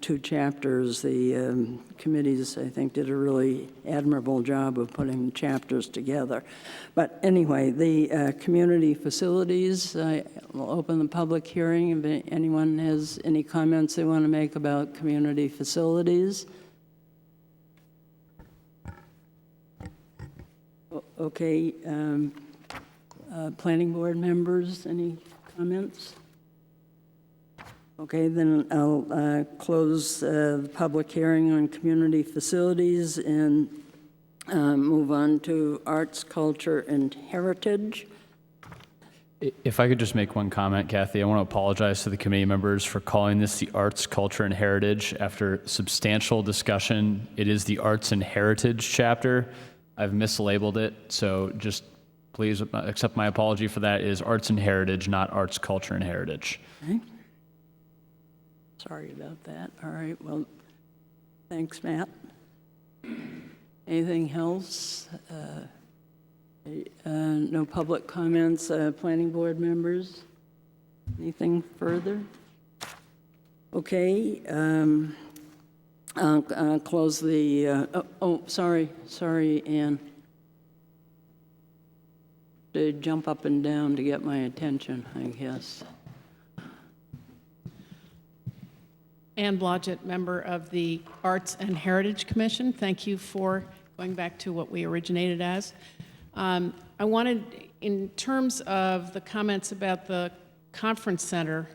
two chapters. The committees, I think, did a really admirable job of putting chapters together. But anyway, the community facilities, I will open the public hearing if anyone has any comments they want to make about community facilities. Okay, planning board members, any comments? Okay, then I'll close the public hearing on community facilities and move on to arts, culture, and heritage. If I could just make one comment, Kathy, I want to apologize to the committee members for calling this the Arts, Culture, and Heritage. After substantial discussion, it is the Arts and Heritage chapter. I've mislabeled it, so just please accept my apology for that. It is Arts and Heritage, not Arts, Culture, and Heritage. Okay. Sorry about that. All right, well, thanks, Matt. Anything else? No public comments. Planning board members? Anything further? Okay. I'll close the, sorry, Ann. To jump up and down to get my attention, I guess. Ann Blodgett, member of the Arts and Heritage Commission. Thank you for going back to what we originated as. I wanted, in terms of the comments about the conference center,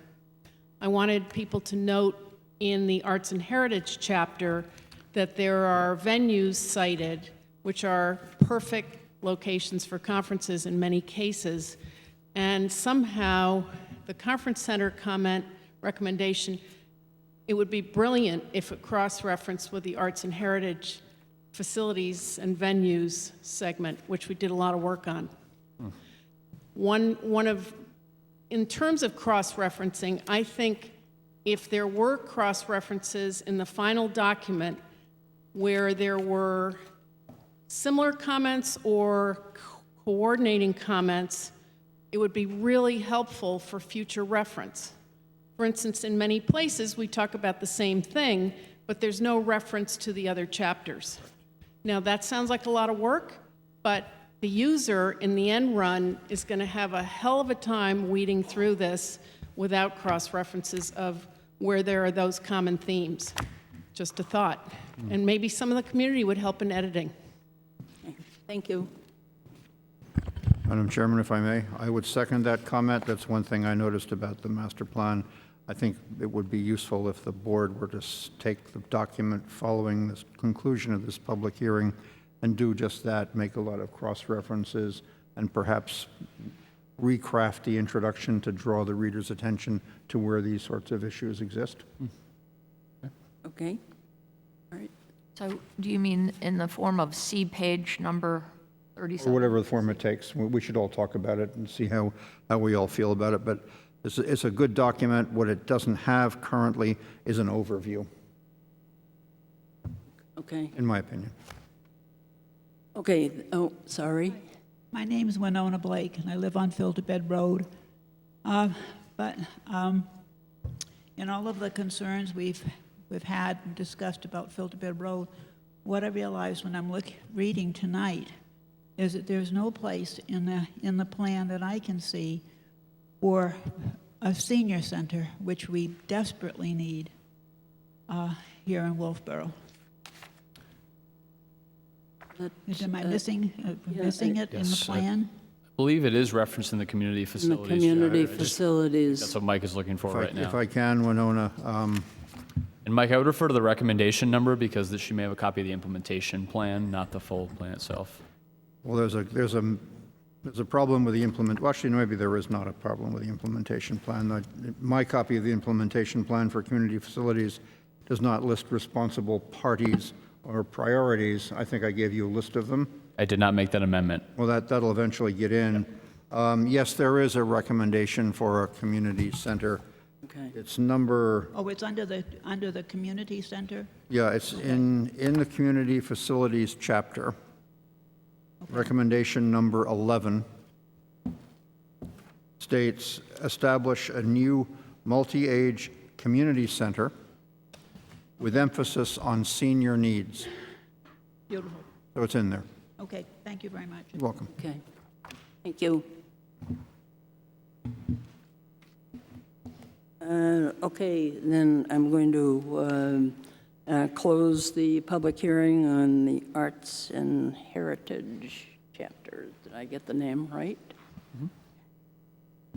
I wanted people to note in the Arts and Heritage chapter that there are venues cited which are perfect locations for conferences in many cases, and somehow the conference center comment recommendation, it would be brilliant if it cross-referenced with the Arts and Heritage facilities and venues segment, which we did a lot of work on. In terms of cross-referencing, I think if there were cross-references in the final document where there were similar comments or coordinating comments, it would be really helpful for future reference. For instance, in many places, we talk about the same thing, but there's no reference to the other chapters. Now, that sounds like a lot of work, but the user in the end run is going to have a hell of a time weeding through this without cross-references of where there are those common themes. Just a thought. And maybe some of the community would help in editing. Thank you. Madam Chairman, if I may, I would second that comment. That's one thing I noticed about the master plan. I think it would be useful if the board were to take the document following the conclusion of this public hearing and do just that, make a lot of cross-references, and perhaps recraft the introduction to draw the reader's attention to where these sorts of issues exist. Okay. All right. So do you mean in the form of C page number 37? Or whatever the form it takes. We should all talk about it and see how we all feel about it. But it's a good document. What it doesn't have currently is an overview, Okay. in my opinion. Okay. Oh, sorry. My name is Winona Blake, and I live on Filterbed Road. In all of the concerns we've had and discussed about Filterbed Road, what I realized when I'm reading tonight is that there's no place in the plan that I can see for a senior center, which we desperately need here in Wolfeboro. Am I missing it in the plan? I believe it is referenced in the community In the facilities. community chart. facilities. That's what Mike is looking for right If now. I can, Winona, And Mike, I would refer to the recommendation number because she may have a copy of the implementation plan, not the full plan itself. well, there's a problem with the well, actually, maybe there is not a problem with the implementation plan. My copy of the implementation plan for community facilities does not list responsible parties or priorities. I think I gave you a list of them. I did not make that amendment. Well, that'll eventually get in. Yes, there is a recommendation for a community center. Okay. It's number, Oh, it's under the community center? yeah, it's in the community facilities chapter. Recommendation number 11 states, establish a new multi-age community center with emphasis on senior needs. Beautiful. So it's in there. Okay, thank you very much. You're welcome. Okay. Thank you. Okay, then I'm going to close the public hearing on the Arts and Heritage chapter. Did I get the name right?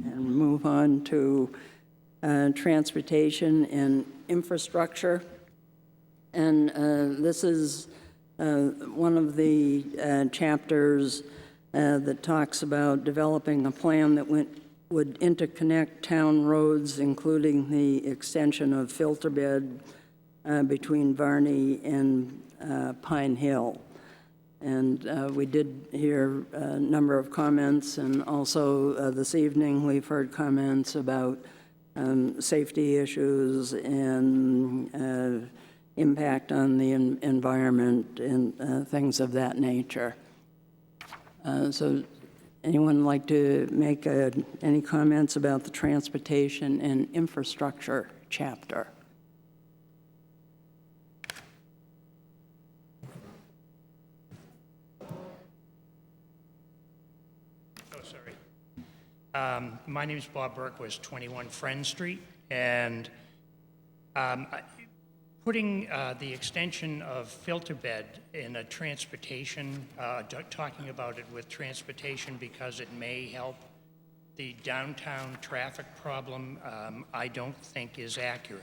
And move on to transportation and infrastructure. And this is one of the chapters that talks about developing a plan that would interconnect town roads, including the extension of filter bed between Varney and Pine Hill. And we did hear a number of comments, and also this evening we've heard comments about safety issues and impact on the environment and things of that nature. So anyone like to make any comments about the transportation and infrastructure chapter? Oh, sorry. My name is Bob Burke, was 21 Friend Street, and putting the extension of filter bed in a transportation, talking about it with transportation because it may help the downtown traffic problem, I don't think is accurate.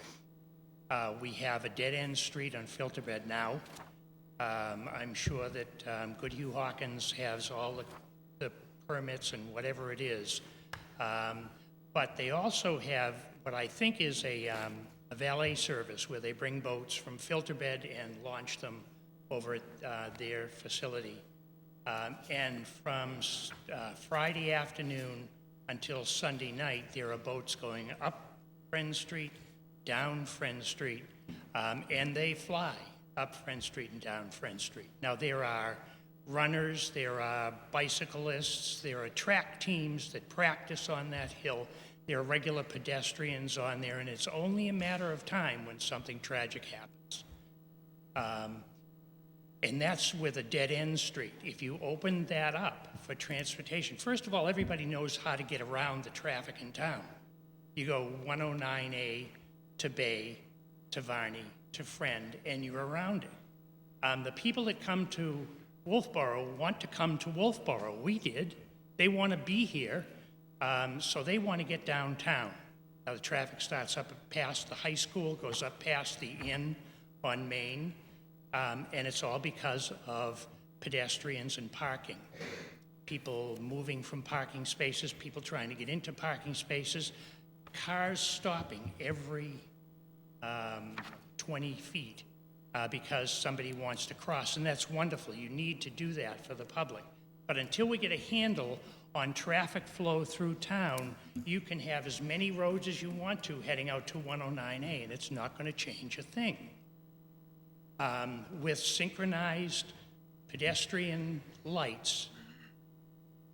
We have a dead-end street on filter bed now. I'm sure that Goodhue Hawkins has all the permits and whatever it is. But they also have what I think is a valet service where they bring boats from filter bed and launch them over at their facility. And from Friday afternoon until Sunday night, there are boats going up Friend Street, down Friend Street, and they fly up Friend Street and down Friend Street. Now, there are runners, there are bicyclists, there are track teams that practice on that hill, there are regular pedestrians on there, and it's only a matter of time when something tragic happens. And that's with a dead-end street. If you open that up for transportation, first of all, everybody knows how to get around the traffic in town. You go 109A to Bay, to Varney, to Friend, and you're around it. The people that come to Wolfeboro want to come to Wolfeboro. We did. They want to be here, so they want to get downtown. Now, the traffic starts up past the high school, goes up past the inn on Main, and it's all because of pedestrians and parking. People moving from parking spaces, people trying to get into parking spaces, cars stopping every 20 feet because somebody wants to cross, and that's wonderful. You need to do that for the public. But until we get a handle on traffic flow through town, you can have as many roads as you want to heading out to 109A, and it's not going to change a thing. With synchronized pedestrian lights,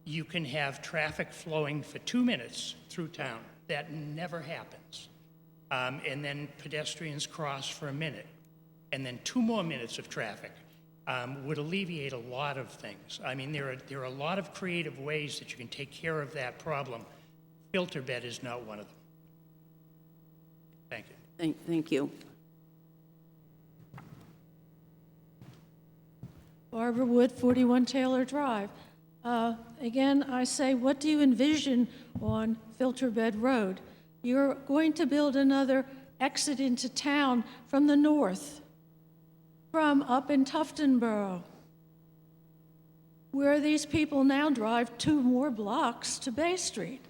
you can have traffic flowing for 2 minutes through town. That never happens. And then pedestrians cross for a minute. And then 2 more minutes of traffic would alleviate a lot of things. I mean, there are a lot of creative ways that you can take care of that problem. Filter bed is not one of them. Thank you. Thank you. Barbara Wood, 41 Taylor Drive. Again, I say, what do you envision on Filter Bed Road? You're going to build another exit into town from the north, from up in Tuftonboro, where these people now drive 2 more blocks to Bay Street.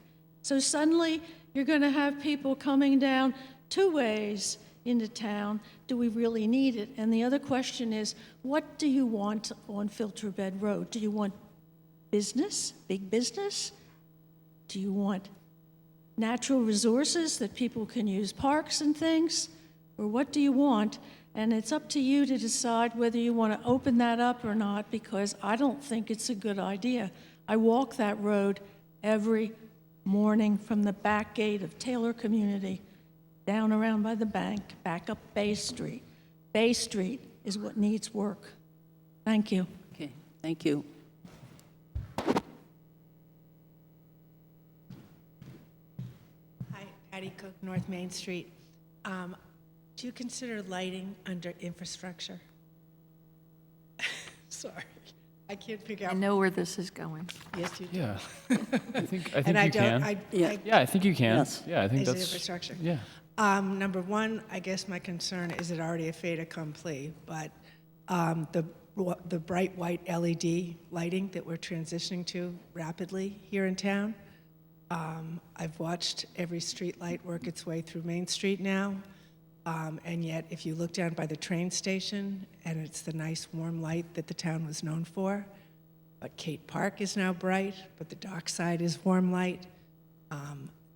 So suddenly, you're going to have people coming down 2 ways into town. Do we really need it? And the other question is, what do you want on Filter Bed Road? Do you want business, big business? Do you want natural resources that people can use, parks and things? Or what do you want? And it's up to you to decide whether you want to open that up or not, because I don't think it's a good idea. I walk that road every morning from the back gate of Taylor Community, down around by the bank, back up Bay Street. Bay Street is what needs work. Thank you. Okay, thank you. Hi, Patty Cook, North Main Street. Do you consider lighting under infrastructure? Sorry, I can't figure out. I know where this is going. Yes, you do. Yeah. I think And you can. Yeah, I think you can. Yes. Yeah, I think Is it that's infrastructure? Yeah. Number one, I guess my concern is it already a fait accompli, but the bright white LED lighting that we're transitioning to rapidly here in town, I've watched every street light work its way through Main Street now, and yet if you look down by the train station, and it's the nice warm light that the town was known for, but Kate Park is now bright, but the dock side is warm light.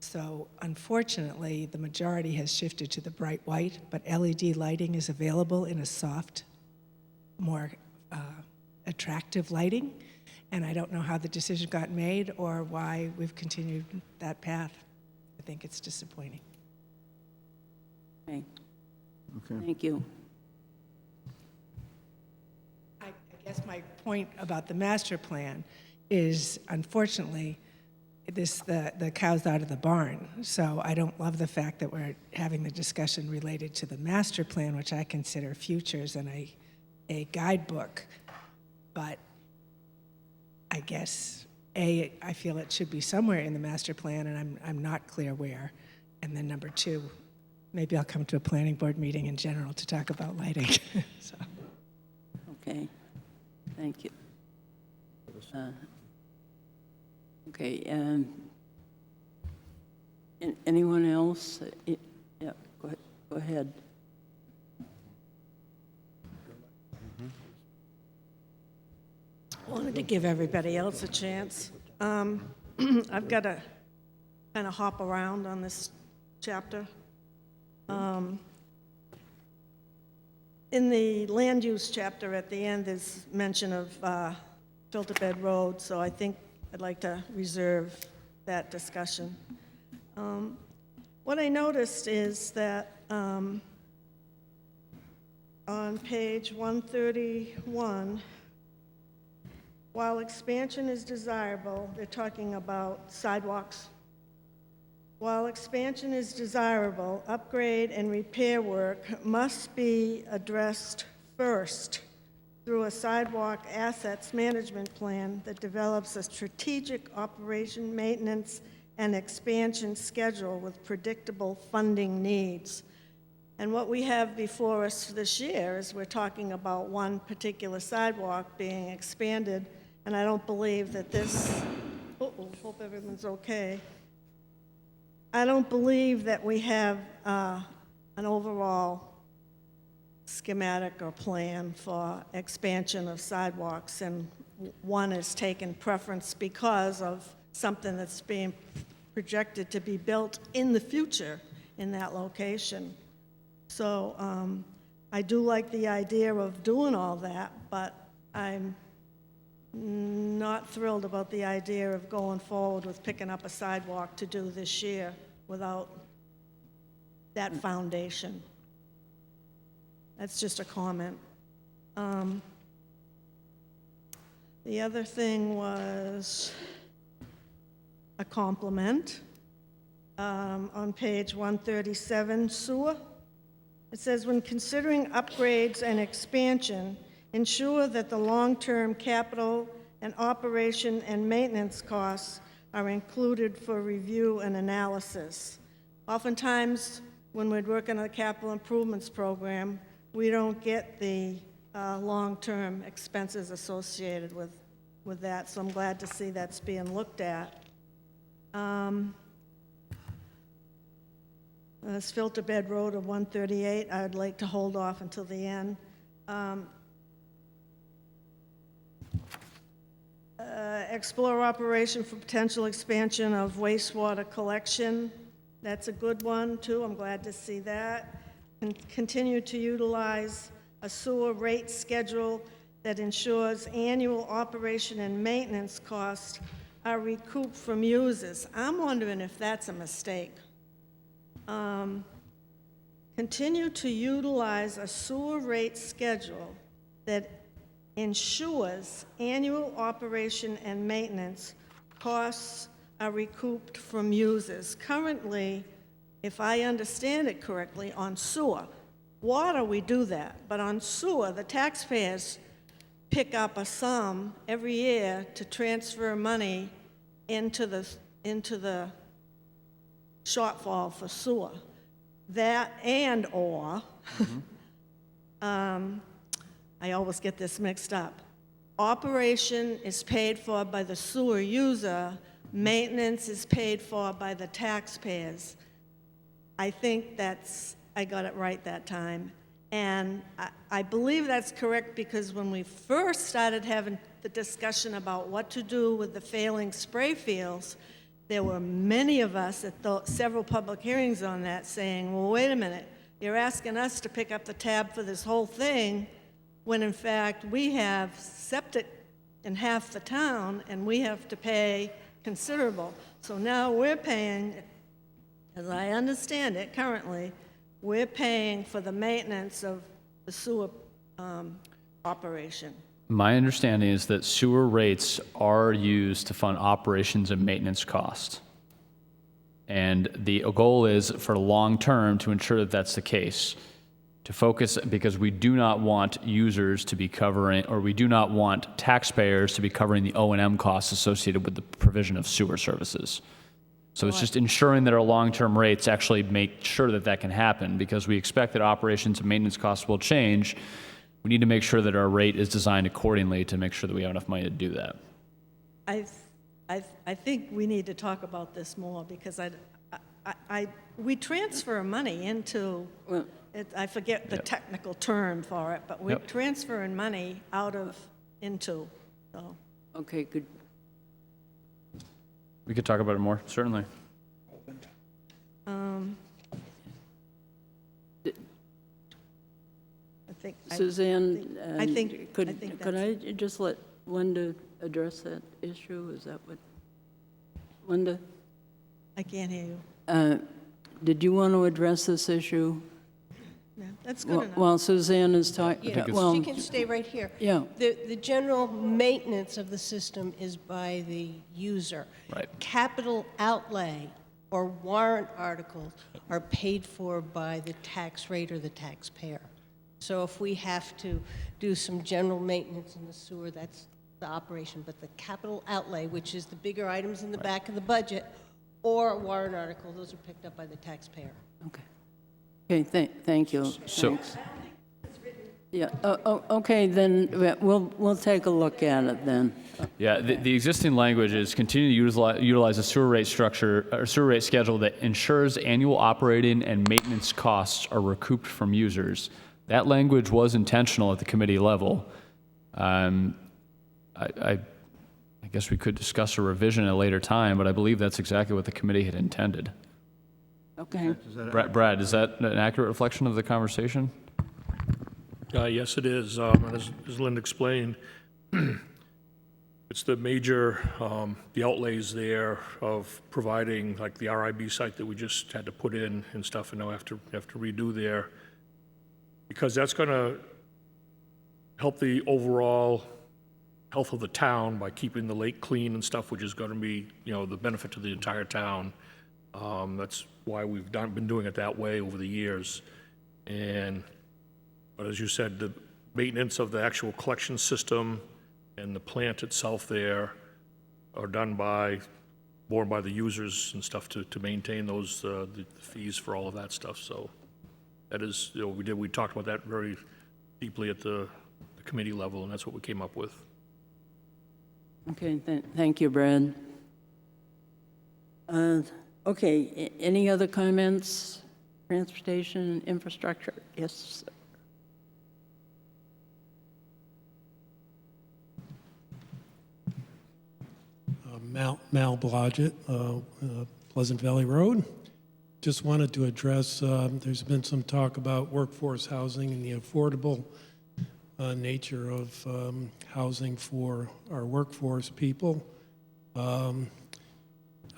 So unfortunately, the majority has shifted to the bright white, but LED lighting is available in a soft, more attractive lighting. And I don't know how the decision got made or why we've continued that path. I think it's disappointing. Okay, Okay. thank you. I guess my point about the master plan is, unfortunately, the cow's out of the barn. So I don't love the fact that we're having the discussion related to the master plan, which I consider futures and a guidebook. But I guess, I feel it should be somewhere in the master plan, and I'm not clear where. And then number two, maybe I'll come to a planning board meeting in general to talk about lighting. So. Okay, thank you. Okay, anyone else? Yeah, go ahead. I wanted to give everybody else a chance. I've got to kind of hop around on this chapter. In the land use chapter at the end, there's mention of filter bed road, so I think I'd like to reserve that discussion. What I noticed is that on page 131, while expansion is desirable, they're talking about sidewalks. While expansion is desirable, upgrade and repair work must be addressed first through a sidewalk assets management plan that develops a strategic operation, maintenance, and expansion schedule with predictable funding needs. And what we have before us this year is we're talking about one particular sidewalk being expanded, and I don't believe that this, hope everyone's okay. I don't believe that we have an overall schematic or plan for expansion of sidewalks, and one is taken preference because of something that's being projected to be built in the future in that location. So I do like the idea of doing all that, but I'm not thrilled about the idea of going forward with picking up a sidewalk to do this year without that foundation. That's just a comment. The other thing was a compliment. On page 137, sewer. It says, when considering upgrades and expansion, ensure that the long-term capital and operation and maintenance costs are included for review and analysis. Oftentimes, when we're working on a capital improvements program, we don't get the long-term expenses associated with that, so I'm glad to see that's being looked at. This filter bed road of 138, I'd like to hold off until the end. Explore operation for potential expansion of wastewater collection. That's a good one, too. I'm glad to see that. And continue to utilize a sewer rate schedule that ensures annual operation and maintenance costs are recouped from users. I'm wondering if that's a mistake. Continue to utilize a sewer rate schedule that ensures annual operation and maintenance costs are recouped from users. Currently, if I understand it correctly, on sewer, water we do that, but on sewer, the taxpayers pick up a sum every year to transfer money into the shortfall for sewer. That and or, I always get this mixed up. Operation is paid for by the sewer user, maintenance is paid for by the taxpayers. I think I got it right that time. And I believe that's correct because when we first started having the discussion about what to do with the failing spray fields, there were many of us at several public hearings on that saying, well, wait a minute, you're asking us to pick up the tab for this whole thing when in fact we have septic in half the town and we have to pay considerable. So now we're paying, as I understand it currently, we're paying for the maintenance of the sewer operation. My understanding is that sewer rates are used to fund operations and maintenance costs. And the goal is for long term to ensure that that's the case. To focus, because we do not want users to be covering, or we do not want taxpayers to be covering the O&M costs associated with the provision of sewer services. So it's just ensuring that our long-term rates actually make sure that that can happen, because we expect that operations and maintenance costs will change. We need to make sure that our rate is designed accordingly to make sure that we have enough money to do that. I think we need to talk about this more, because we transfer money into, I forget the technical term for it, but we're transferring money out of into, so. Okay, good. We could talk about it more, certainly. Suzanne, I think could that's- I just let Linda address that issue? Is that what, Linda? I can't hear you. Did you want to address this issue? No, that's good enough. While Suzanne is talking, Yeah, well, she can stay right here. yeah. The general maintenance of the system is by the user. Right. Capital outlay or warrant articles are paid for by the tax rate or the taxpayer. So if we have to do some general maintenance in the sewer, that's the operation. But the capital outlay, which is the bigger items in the back of the budget, or a warrant article, those are picked up by the taxpayer. Okay. Okay, thank you. So- Thanks. Yeah, okay, then we'll take a look at it then. Yeah, the existing language is continue to utilize a sewer rate structure or sewer rate schedule that ensures annual operating and maintenance costs are recouped from users. That language was intentional at the committee level. I guess we could discuss a revision at a later time, but I believe that's exactly what the committee had intended. Okay. Brad, is that an accurate reflection of the conversation? Yes, it is. As Linda explained, it's the major, the outlays there of providing, like the RIB site that we just had to put in and stuff, and now have to redo there, because that's going to help the overall health of the town by keeping the lake clean and stuff, which is going to be, the benefit to the entire town. That's why we've been doing it that way over the years. But as you said, the maintenance of the actual collection system and the plant itself there are borne by the users and stuff to maintain those, the fees for all of that stuff. So that is, we talked about that very deeply at the committee level, and that's what we came up with. Okay, thank you, Brad. Okay, any other comments? Transportation, infrastructure? Yes, sir. Mal Blodgett, Pleasant Valley Road. Just wanted to address, there's been some talk about workforce housing and the affordable nature of housing for our workforce people.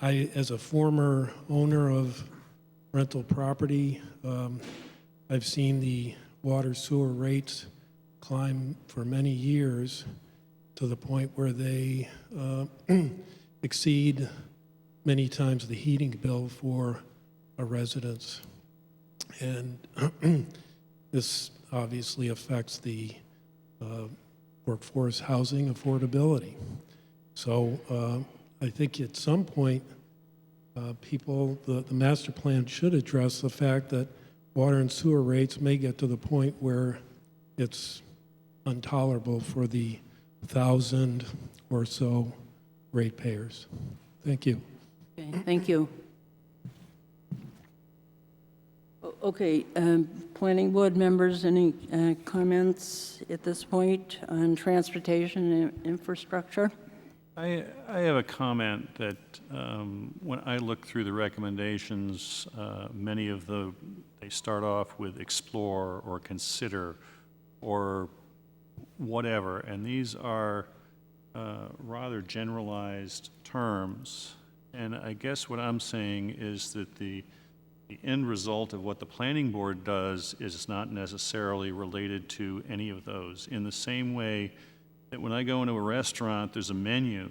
As a former owner of rental property, I've seen the water sewer rates climb for many years to the point where they exceed many times the heating bill for a residence. And this obviously affects the workforce housing affordability. So I think at some point, the master plan should address the fact that water and sewer rates may get to the point where it's intolerable for the 1,000 or so ratepayers. Thank you. Okay, thank you. Okay, planning board members, any comments at this point on transportation and infrastructure? I have a comment that when I look through the recommendations, many of they start off with explore or consider or whatever, and these are rather generalized terms. And I guess what I'm saying is that the end result of what the planning board does is not necessarily related to any of those. In the same way that when I go into a restaurant, there's a menu,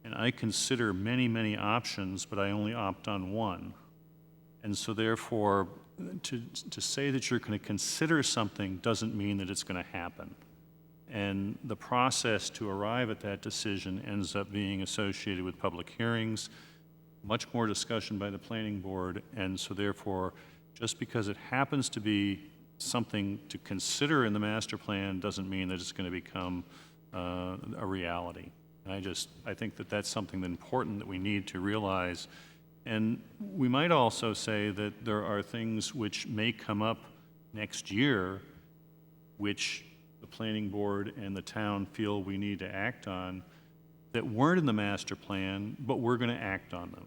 and I consider many, many options, but I only opt on one. And so therefore, to say that you're going to consider something doesn't mean that it's going to happen. And the process to arrive at that decision ends up being associated with public hearings, much more discussion by the planning board, and so therefore, just because it happens to be something to consider in the master plan doesn't mean that it's going to become a reality. And I think that that's something that important that we need to realize. And we might also say that there are things which may come up next year which the planning board and the town feel we need to act on that weren't in the master plan, but we're going to act on them.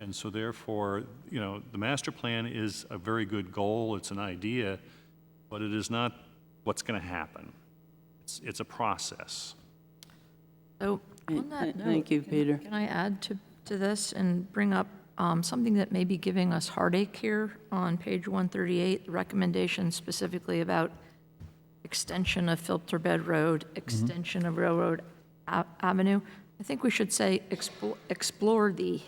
And so therefore, you know, the master plan is a very good goal, it's an idea, but it is not what's going to happen. It's a process. So on that note, Thank you, Peter. Can I add to this and bring up something that may be giving us heartache here on page 138, the recommendation specifically about extension of Filter Bed Road, extension of Railroad Avenue. I think we should say explore the.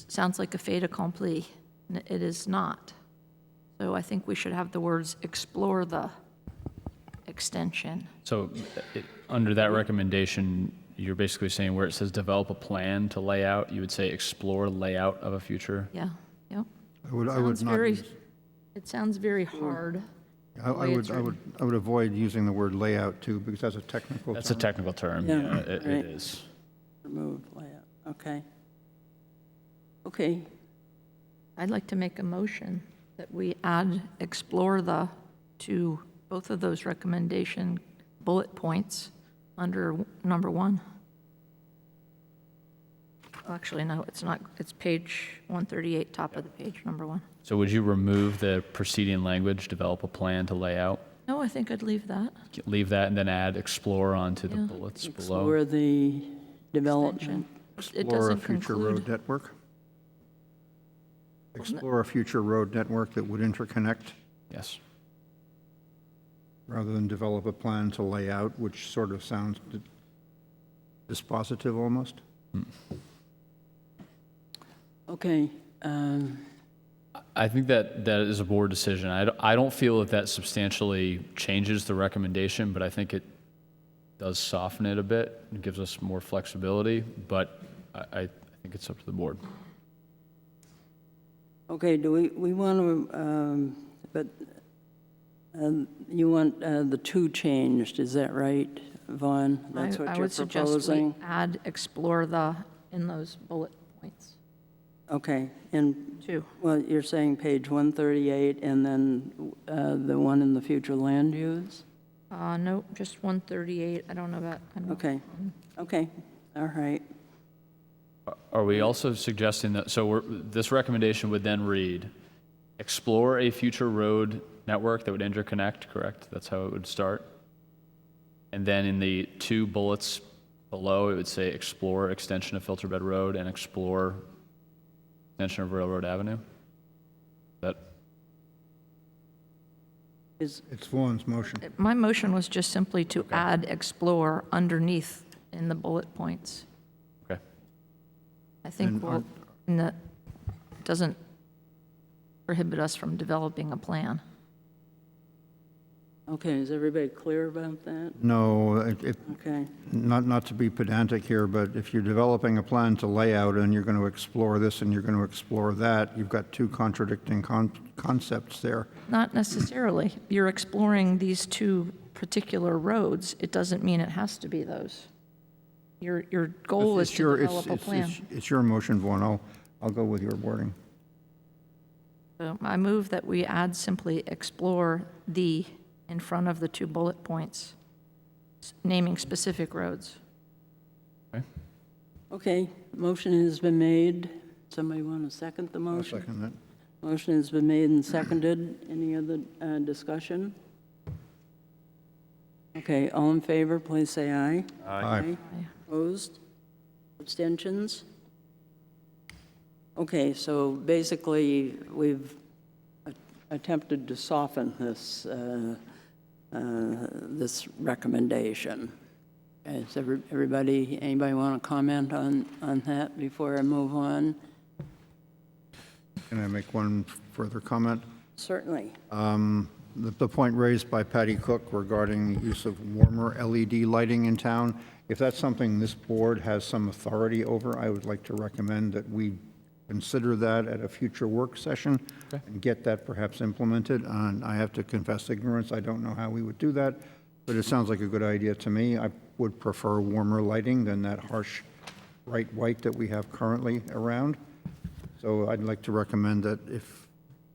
Sounds like a fait accompli. It is not. So I think we should have the words explore the extension. So under that recommendation, you're basically saying where it says develop a plan to lay out, you would say explore layout of a future? Yeah, yep. I would not use, It sounds very hard. I would avoid using the word layout too, because that's a technical term. That's a technical term, Yeah, yeah, it right. is. Remove layout, okay. Okay, I'd like to make a motion that we add explore the to both of those recommendation bullet points under number 1. Actually, no, it's not. It's page 138, top of the page, number 1. So would you remove the preceding language, develop a plan to lay out? No, I think I'd leave that. Leave that and then add explore onto the Yeah. bullets below? explore the development. It Explore a doesn't future conclude. road network. Explore a future road network that would interconnect, Yes. rather than develop a plan to lay out, which sort of sounds dispositive almost. Okay, I think that is a board decision. I don't feel that that substantially changes the recommendation, but I think it does soften it a bit and gives us more flexibility, but I think it's up to the board. okay, do we want to, but you want the 2 changed, is that right, Vaughn? That's what I you're would suggest proposing? we add explore the in those bullet points. Okay, and, 2. well, you're saying page 138 and then the one in the future land use? No, just 138. I don't know about. Okay, okay, all right. Are we also suggesting that, so this recommendation would then read, explore a future road network that would interconnect, correct? That's how it would start? And then in the 2 bullets below, it would say explore extension of Filter Bed Road and explore extension of Railroad Avenue? That Is, It's Vaughn's motion. My motion was just simply to add explore underneath in the bullet points. okay. I think And we'll, and that doesn't prohibit us from developing a plan. okay, is everybody clear about that? No, Okay, not to be pedantic here, but if you're developing a plan to lay out and you're going to explore this and you're going to explore that, you've got 2 contradicting concepts there. Not necessarily. You're exploring these 2 particular roads. It doesn't mean it has to be those. Your goal is to develop a plan. It's your motion, Vaughn. I'll go with your wording. So I move that we add simply explore the in front of the 2 bullet points, naming specific roads. okay, motion has been made. Somebody want to second the I'll motion? second that. Motion has been made and seconded. Any other discussion? Okay, all in favor, please say aye. Aye. Opposed? Abstentions? Okay, so basically, we've attempted to soften this this recommendation. Okay, so anybody want to comment on that before I move on? Can I make one further comment? Certainly. The point raised by Patty Cook regarding the use of warmer LED lighting in town, if that's something this board has some authority over, I would like to recommend that we consider that at a future work session and get that perhaps implemented. And I have to confess ignorance, I don't know how we would do that, but it sounds like a good idea to me. I would prefer warmer lighting than that harsh bright white that we have currently around. So I'd like to recommend that if,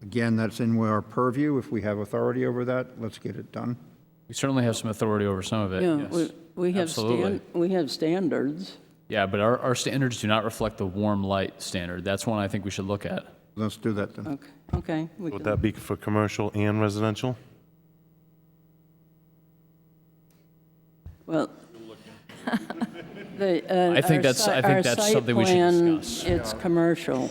again, that's in our purview, if we have authority over that, let's get it done. We certainly have some authority over some of it, Yeah, yes. we have Absolutely. we have standards. Yeah, but our standards do not reflect the warm light standard. That's one I think we should look at. Let's do that then. Okay. Would that be for commercial and residential? Well, I think that's something we should discuss. It's commercial.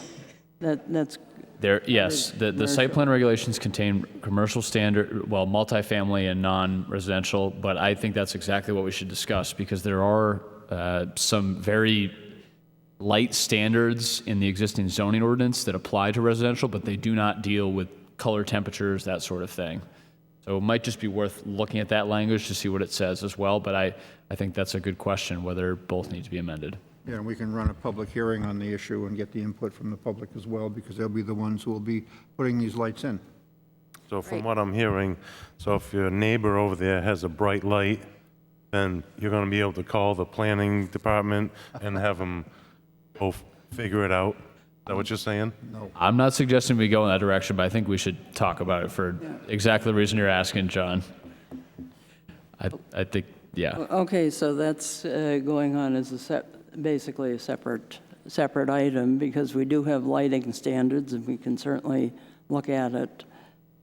That's Yes, the site plan regulations contain commercial standard, well, multifamily and non-residential, but I think that's exactly what we should discuss because there are some very light standards in the existing zoning ordinance that apply to residential, but they do not deal with color temperatures, that sort of thing. So it might just be worth looking at that language to see what it says as well, but I think that's a good question, whether both need to be amended. Yeah, and we can run a public hearing on the issue and get the input from the public as well, because they'll be the ones who will be putting these lights in. So from what I'm hearing, so if your neighbor over there has a bright light, then you're going to be able to call the planning department and have them both figure it out? Is that what you're saying? No. I'm not suggesting we go in that direction, but I think we should talk about it for exactly the reason you're asking, John. I think, yeah. okay. So that's going on as basically a separate item because we do have lighting standards and we can certainly look at it.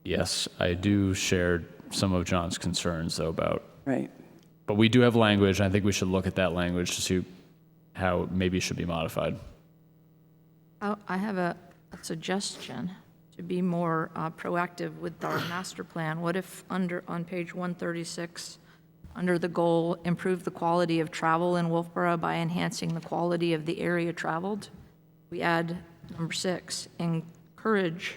Yes, I do share some of John's concerns, though, about... Right. But we do have language, and I think we should look at that language to see how it maybe should be modified. I have a suggestion to be more proactive with our master plan. What if on page 136, under the goal, improve the quality of travel in Wolfeboro by enhancing the quality of the area traveled, we add number 6, encourage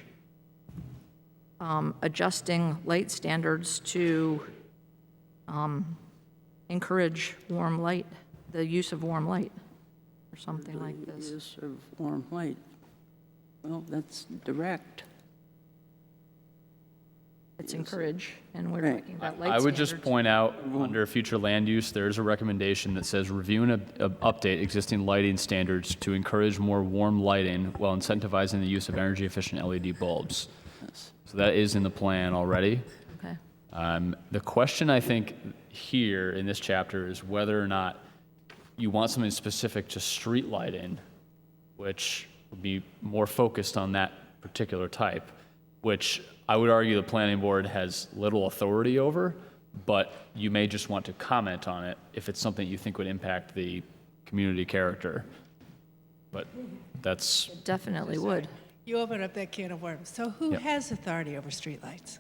adjusting light standards to encourage warm light, the use of warm light, or something like this. Use of warm light. Well, that's direct. It's encourage, and we're talking about light I would just standards. point out, under future land use, there is a recommendation that says review and update existing lighting standards to encourage more warm lighting while incentivizing the use of energy-efficient LED bulbs. So that is in the plan already. Okay. The question, I think, here in this chapter is whether or not you want something specific to street lighting, which would be more focused on that particular type, which I would argue the planning board has little authority over, but you may just want to comment on it if it's something you think would impact the community character. But that's... It definitely would. You open up that can of worms. So who has authority over streetlights?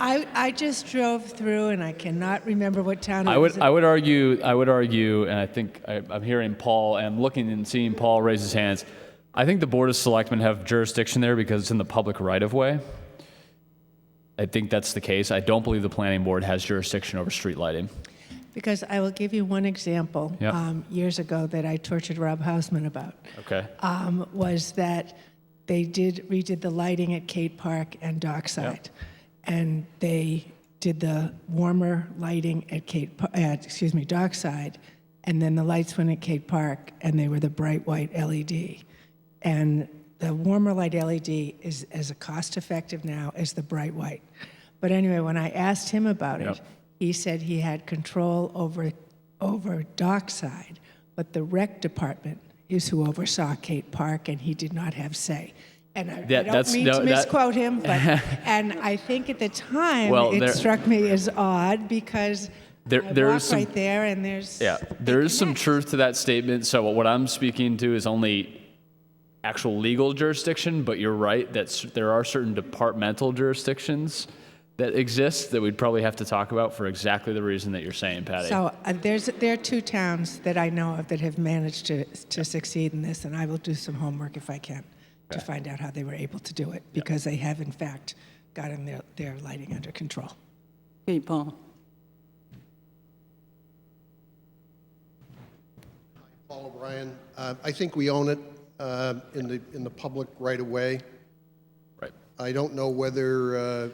I just drove through and I cannot remember what town it was. I would argue, and I think I'm hearing Paul, and I'm looking and seeing Paul raise his hands. I think the Board of Selectmen have jurisdiction there because it's in the public right-of-way. I think that's the case. I don't believe the planning board has jurisdiction over street lighting. Because I will give you one example Yeah. Years ago that I tortured Rob Hausman about. Okay. Was that they redid the lighting at Kate Park and Dockside. And they did the warmer lighting at Dockside, and then the lights went at Kate Park, and they were the bright white LED. And the warmer light LED is as cost-effective now as the bright white. But anyway, when I asked him about it, he said he had control over Dockside, but the rec department is who oversaw Kate Park, and he did not have say. And I don't mean to misquote him, but and I think at the time it struck me as odd because I walk right there and there's there is some truth to that statement. So what I'm speaking to is only actual legal jurisdiction, but you're right that there are certain departmental jurisdictions that exist that we'd probably have to talk about for exactly the reason that you're saying, Patty. So there are 2 towns that I know of that have managed to succeed in this, and I will do some homework if I can to find out how they were able to do it, because they have in fact gotten their lighting under control. Okay, Paul. Paul O'Brien. I think we own it in the public right of way. Right. I don't know whether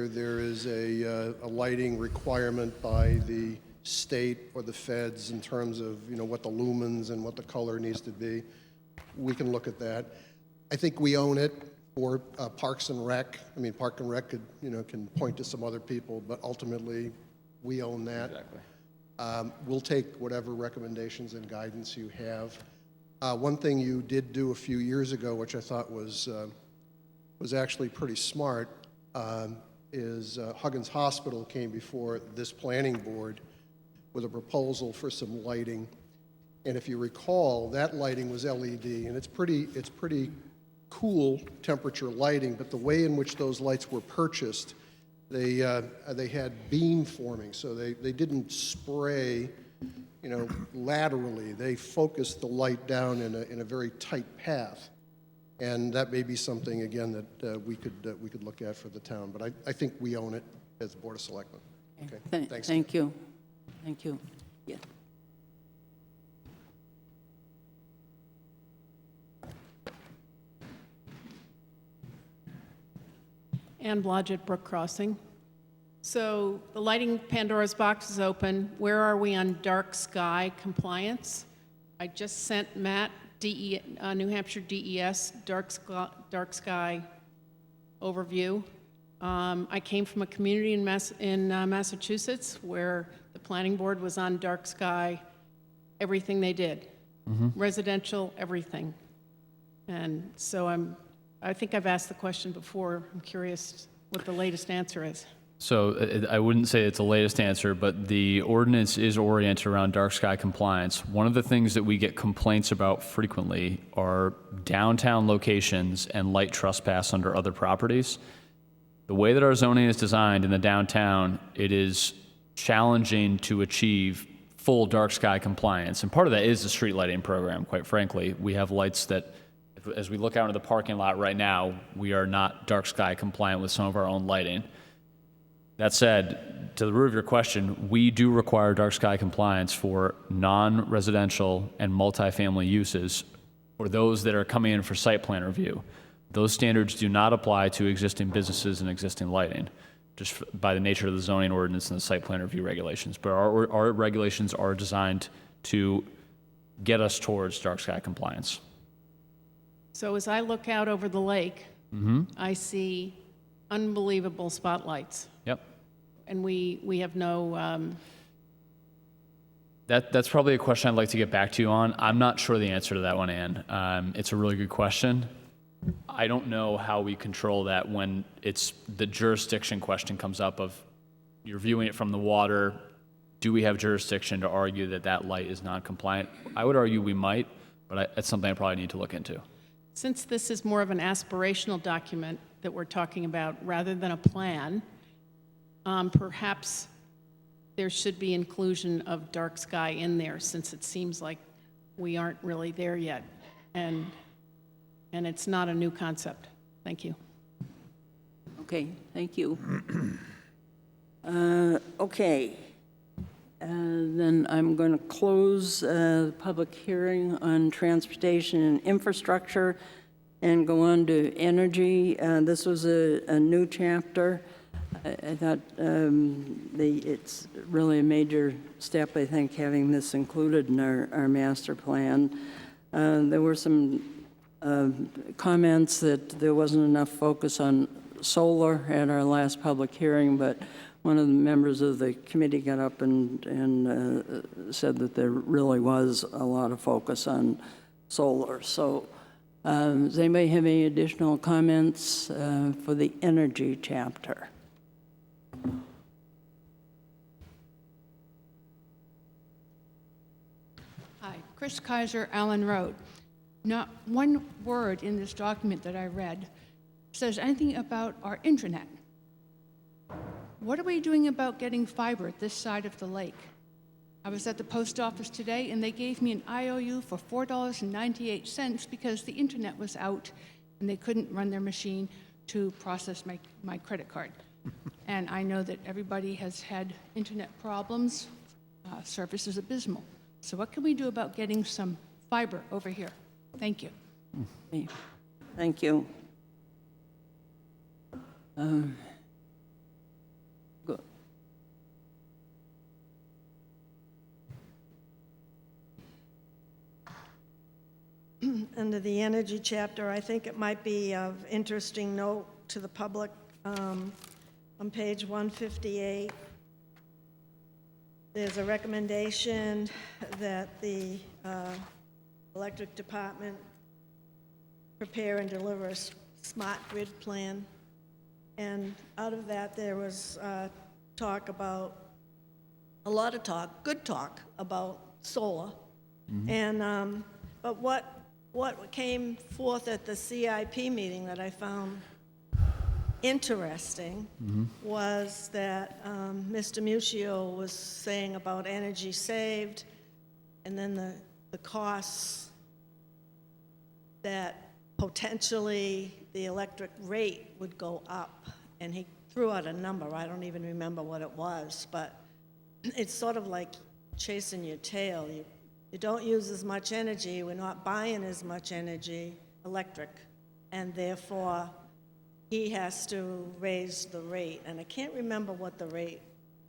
there is a lighting requirement by the state or the feds in terms of what the lumens and what the color needs to be. We can look at that. I think we own it for Parks and Rec. I mean, Park and Rec could can point to some other people, but ultimately we own that. Exactly. We'll take whatever recommendations and guidance you have. One thing you did do a few years ago, which I thought was actually pretty smart, is Huggins Hospital came before this planning board with a proposal for some lighting. And if you recall, that lighting was LED, and it's pretty cool temperature lighting, but the way in which those lights were purchased, they had beam forming, so they didn't spray, laterally. They focused the light down in a very tight path, and that may be something again that we could look at for the town. But I think we own it as the Board of Selectmen. Okay. Thanks. Thank you. Thank you. Yeah. Ann Blodgett, Brook Crossing. So the lighting Pandora's box is open. Where are we on dark sky compliance? I just sent Matt, New Hampshire DES, dark sky overview. I came from a community in Massachusetts where the planning board was on dark sky, everything they did, residential, everything. And so I think I've asked the question before. I'm curious what the latest answer is. So I wouldn't say it's the latest answer, but the ordinance is oriented around dark sky compliance. One of the things that we get complaints about frequently are downtown locations and light trespass under other properties. The way that our zoning is designed in the downtown, it is challenging to achieve full dark sky compliance. And part of that is the street lighting program, quite frankly. We have lights that, as we look out into the parking lot right now, we are not dark sky compliant with some of our own lighting. That said, to the root of your question, we do require dark sky compliance for non-residential and multifamily uses, or those that are coming in for site plan review. Those standards do not apply to existing businesses and existing lighting, just by the nature of the zoning ordinance and the site plan review regulations. But our regulations are designed to get us towards dark sky compliance. So as I look out over the lake, I see unbelievable spotlights. Yep. And we have no... That's probably a question I'd like to get back to you on. I'm not sure the answer to that one, Ann. It's a really good question. I don't know how we control that when it's the jurisdiction question comes up of you're viewing it from the water. Do we have jurisdiction to argue that that light is non-compliant? I would argue we might, but it's something I probably need to look into. Since this is more of an aspirational document that we're talking about rather than a plan, perhaps there should be inclusion of dark sky in there, since it seems like we aren't really there yet. And it's not a new concept. Thank you. Okay, thank you. Okay. Then I'm going to close the public hearing on transportation and infrastructure and go on to energy. This was a new chapter. I thought it's really a major step, I think, having this included in our master plan. There were some comments that there wasn't enough focus on solar at our last public hearing, but one of the members of the committee got up and said that there really was a lot of focus on solar. So does anybody have any additional comments for the energy chapter? Hi, Chris Kaiser, Allen Road. not one word in this document that I read says anything about our internet. What are we doing about getting fiber this side of the lake? I was at the post office today, and they gave me an IOU for $4.98 because the internet was out, and they couldn't run their machine to process my credit card. And I know that everybody has had internet problems. Service is abysmal. So what can we do about getting some fiber over here? Thank you. Thank you. Go- Under the energy chapter, I think it might be of interesting note to the public on page 158. There's a recommendation that the electric department prepare and deliver a smart grid plan. And out of that, there was talk about, a lot of talk, good talk about solar. And, but what came forth at the CIP meeting that I found interesting was that Mr. Muccio was saying about energy saved, and then the costs that potentially the electric rate would go up. And he threw out a number, I don't even remember what it was, but it's sort of like chasing your tail. You don't use as much energy, we're not buying as much energy, electric, and therefore he has to raise the rate. And I can't remember what the rate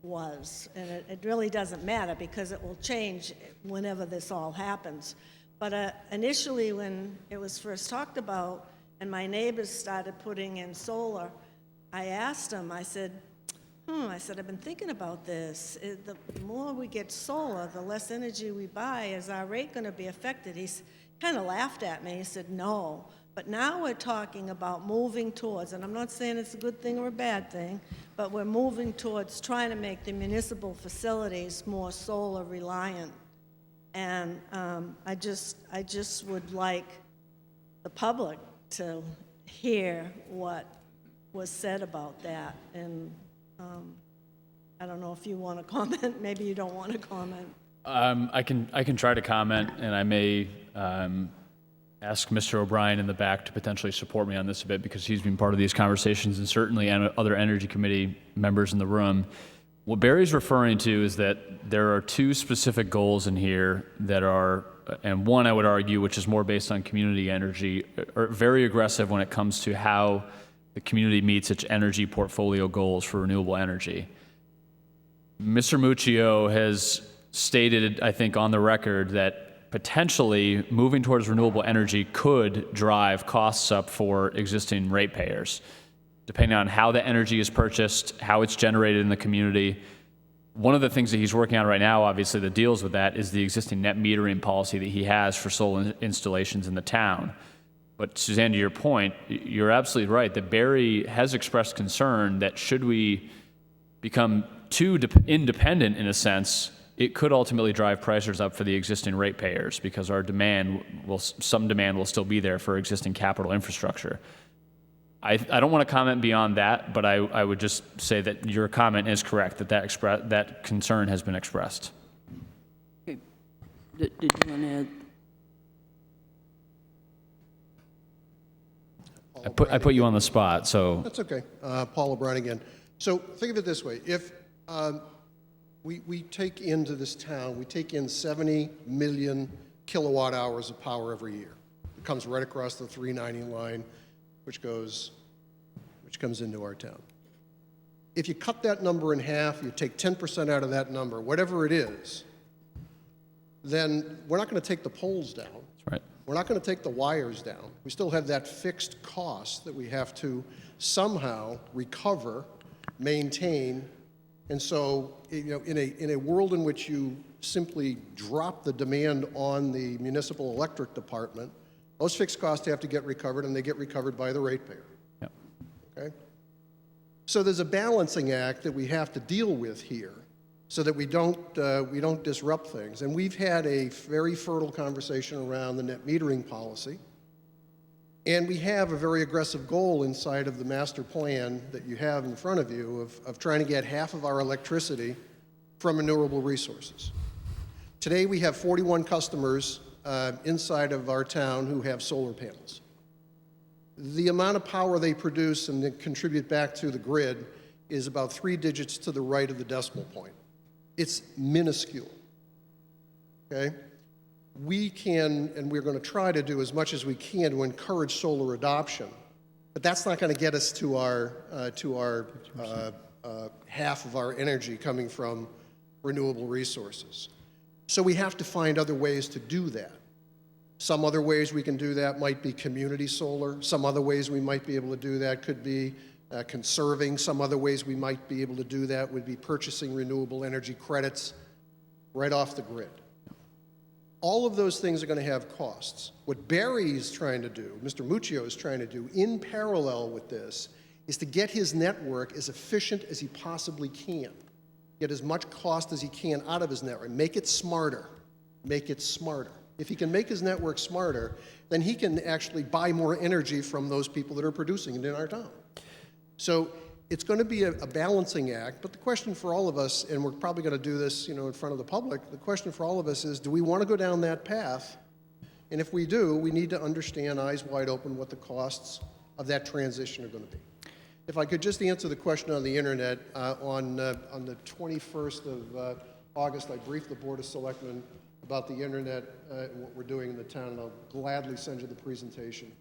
was, and it really doesn't matter because it will change whenever this all happens. But initially when it was first talked about and my neighbors started putting in solar, I asked them, I said, I've been thinking about this. The more we get solar, the less energy we buy. Is our rate going to be affected? He kind of laughed at me. He said, no. But now we're talking about moving towards, and I'm not saying it's a good thing or a bad thing, but we're moving towards trying to make the municipal facilities more solar reliant. And I just would like the public to hear what was said about that. And I don't know if you want to comment. Maybe you don't want to comment. I can try to comment, and I may ask Mr. O'Brien in the back to potentially support me on this a bit because he's been part of these conversations, and certainly other Energy Committee members in the room. What Barry's referring to is that there are two specific goals in here that are, and one I would argue, which is more based on community energy, are very aggressive when it comes to how the community meets its energy portfolio goals for renewable energy. Mr. Muccio has stated, I think, on the record that potentially moving towards renewable energy could drive costs up for existing ratepayers, depending on how the energy is purchased, how it's generated in the community. One of the things that he's working on right now, obviously, that deals with that is the existing net metering policy that he has for solar installations in the town. But Suzanne, to your point, you're absolutely right that Barry has expressed concern that should we become too independent in a sense, it could ultimately drive prices up for the existing ratepayers because some demand will still be there for existing capital infrastructure. I don't want to comment beyond that, but I would just say that your comment is correct, that concern has been expressed. Okay. Did you want to add? I put you on the spot, so. That's okay. Paul O'Brien again. So think of it this way. If we take into this town, we take in 70 million kilowatt hours of power every year. It comes right across the 390 line, which comes into our town. If you cut that number in half, you take 10% out of that number, whatever it is, then we're not going to take the poles down. That's right. We're not going to take the wires down. We still have that fixed cost that we have to somehow recover, maintain. And so, in a world in which you simply drop the demand on the municipal electric department, those fixed costs have to get recovered, and they get recovered by the ratepayer. Yep. Okay? So there's a balancing act that we have to deal with here so that we don't disrupt things. And we've had a very fertile conversation around the net metering policy. And we have a very aggressive goal inside of the master plan that you have in front of you of trying to get half of our electricity from renewable resources. Today we have 41 customers inside of our town who have solar panels. The amount of power they produce and they contribute back to the grid is about 3 digits to the right of the decimal point. It's minuscule, okay? We can, and we're going to try to do as much as we can to encourage solar adoption, but that's not going to get us to our half of our energy coming from renewable resources. So we have to find other ways to do that. Some other ways we can do that might be community solar. Some other ways we might be able to do that could be conserving. Some other ways we might be able to do that would be purchasing renewable energy credits right off the grid. All of those things are going to have costs. What Barry's trying to do, Mr. Muccio is trying to do in parallel with this, is to get his network as efficient as he possibly can. Get as much cost as he can out of his network. Make it smarter. Make it smarter. If he can make his network smarter, then he can actually buy more energy from those people that are producing it in our town. So it's going to be a balancing act, but the question for all of us, and we're probably going to do this, in front of the public, the question for all of us is, do we want to go down that path? And if we do, we need to understand, eyes wide open, what the costs of that transition are going to be. If I could just answer the question on the internet, on the 21st of August, I briefed the Board of Selectmen about the internet and what we're doing in the town, and I'll gladly send you the presentation,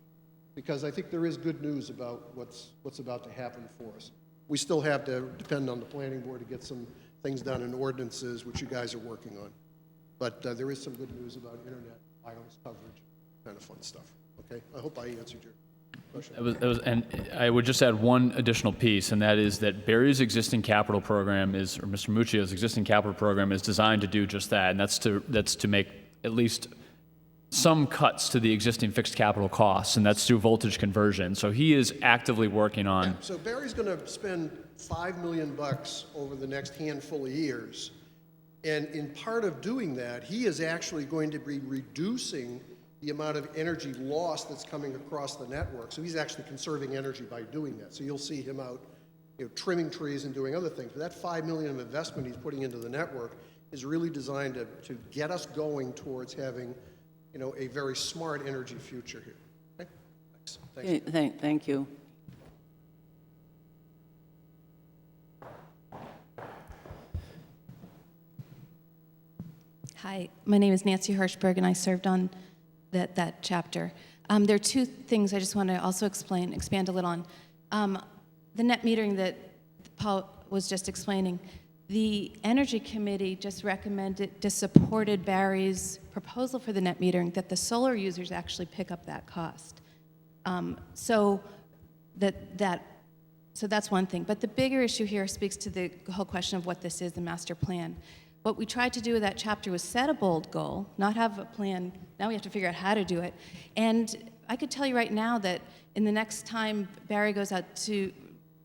because I think there is good news about what's about to happen for us. We still have to depend on the planning board to get some things done in ordinances, which you guys are working on. But there is some good news about internet, wireless coverage, kind of fun stuff. Okay, I hope I answered your question. And I would just add one additional piece, and that is that Barry's existing capital program or Mr. Muccio's existing capital program is designed to do just that, and that's to make at least some cuts to the existing fixed capital costs, and that's through voltage conversion. So he is actively working on. Yeah, so Barry's going to spend $5 million over the next handful of years, and in part of doing that, he is actually going to be reducing the amount of energy loss that's coming across the network. So he's actually conserving energy by doing that. So you'll see him out, trimming trees and doing other things. But that $5 million of investment he's putting into the network is really designed to get us going towards having, a very smart energy future here. Okay? Thanks. Okay, thank you. Hi, my name is Nancy Hirschberg, and I served on that chapter. There are two things I just want to also expand a little on. The net metering that Paul was just explaining, the Energy Committee just supported Barry's proposal for the net metering that the solar users actually pick up that cost. So that's one thing. But the bigger issue here speaks to the whole question of what this is, the master plan. What we tried to do with that chapter was set a bold goal, not have a plan. Now we have to figure out how to do it. And I could tell you right now that in the next time Barry goes out to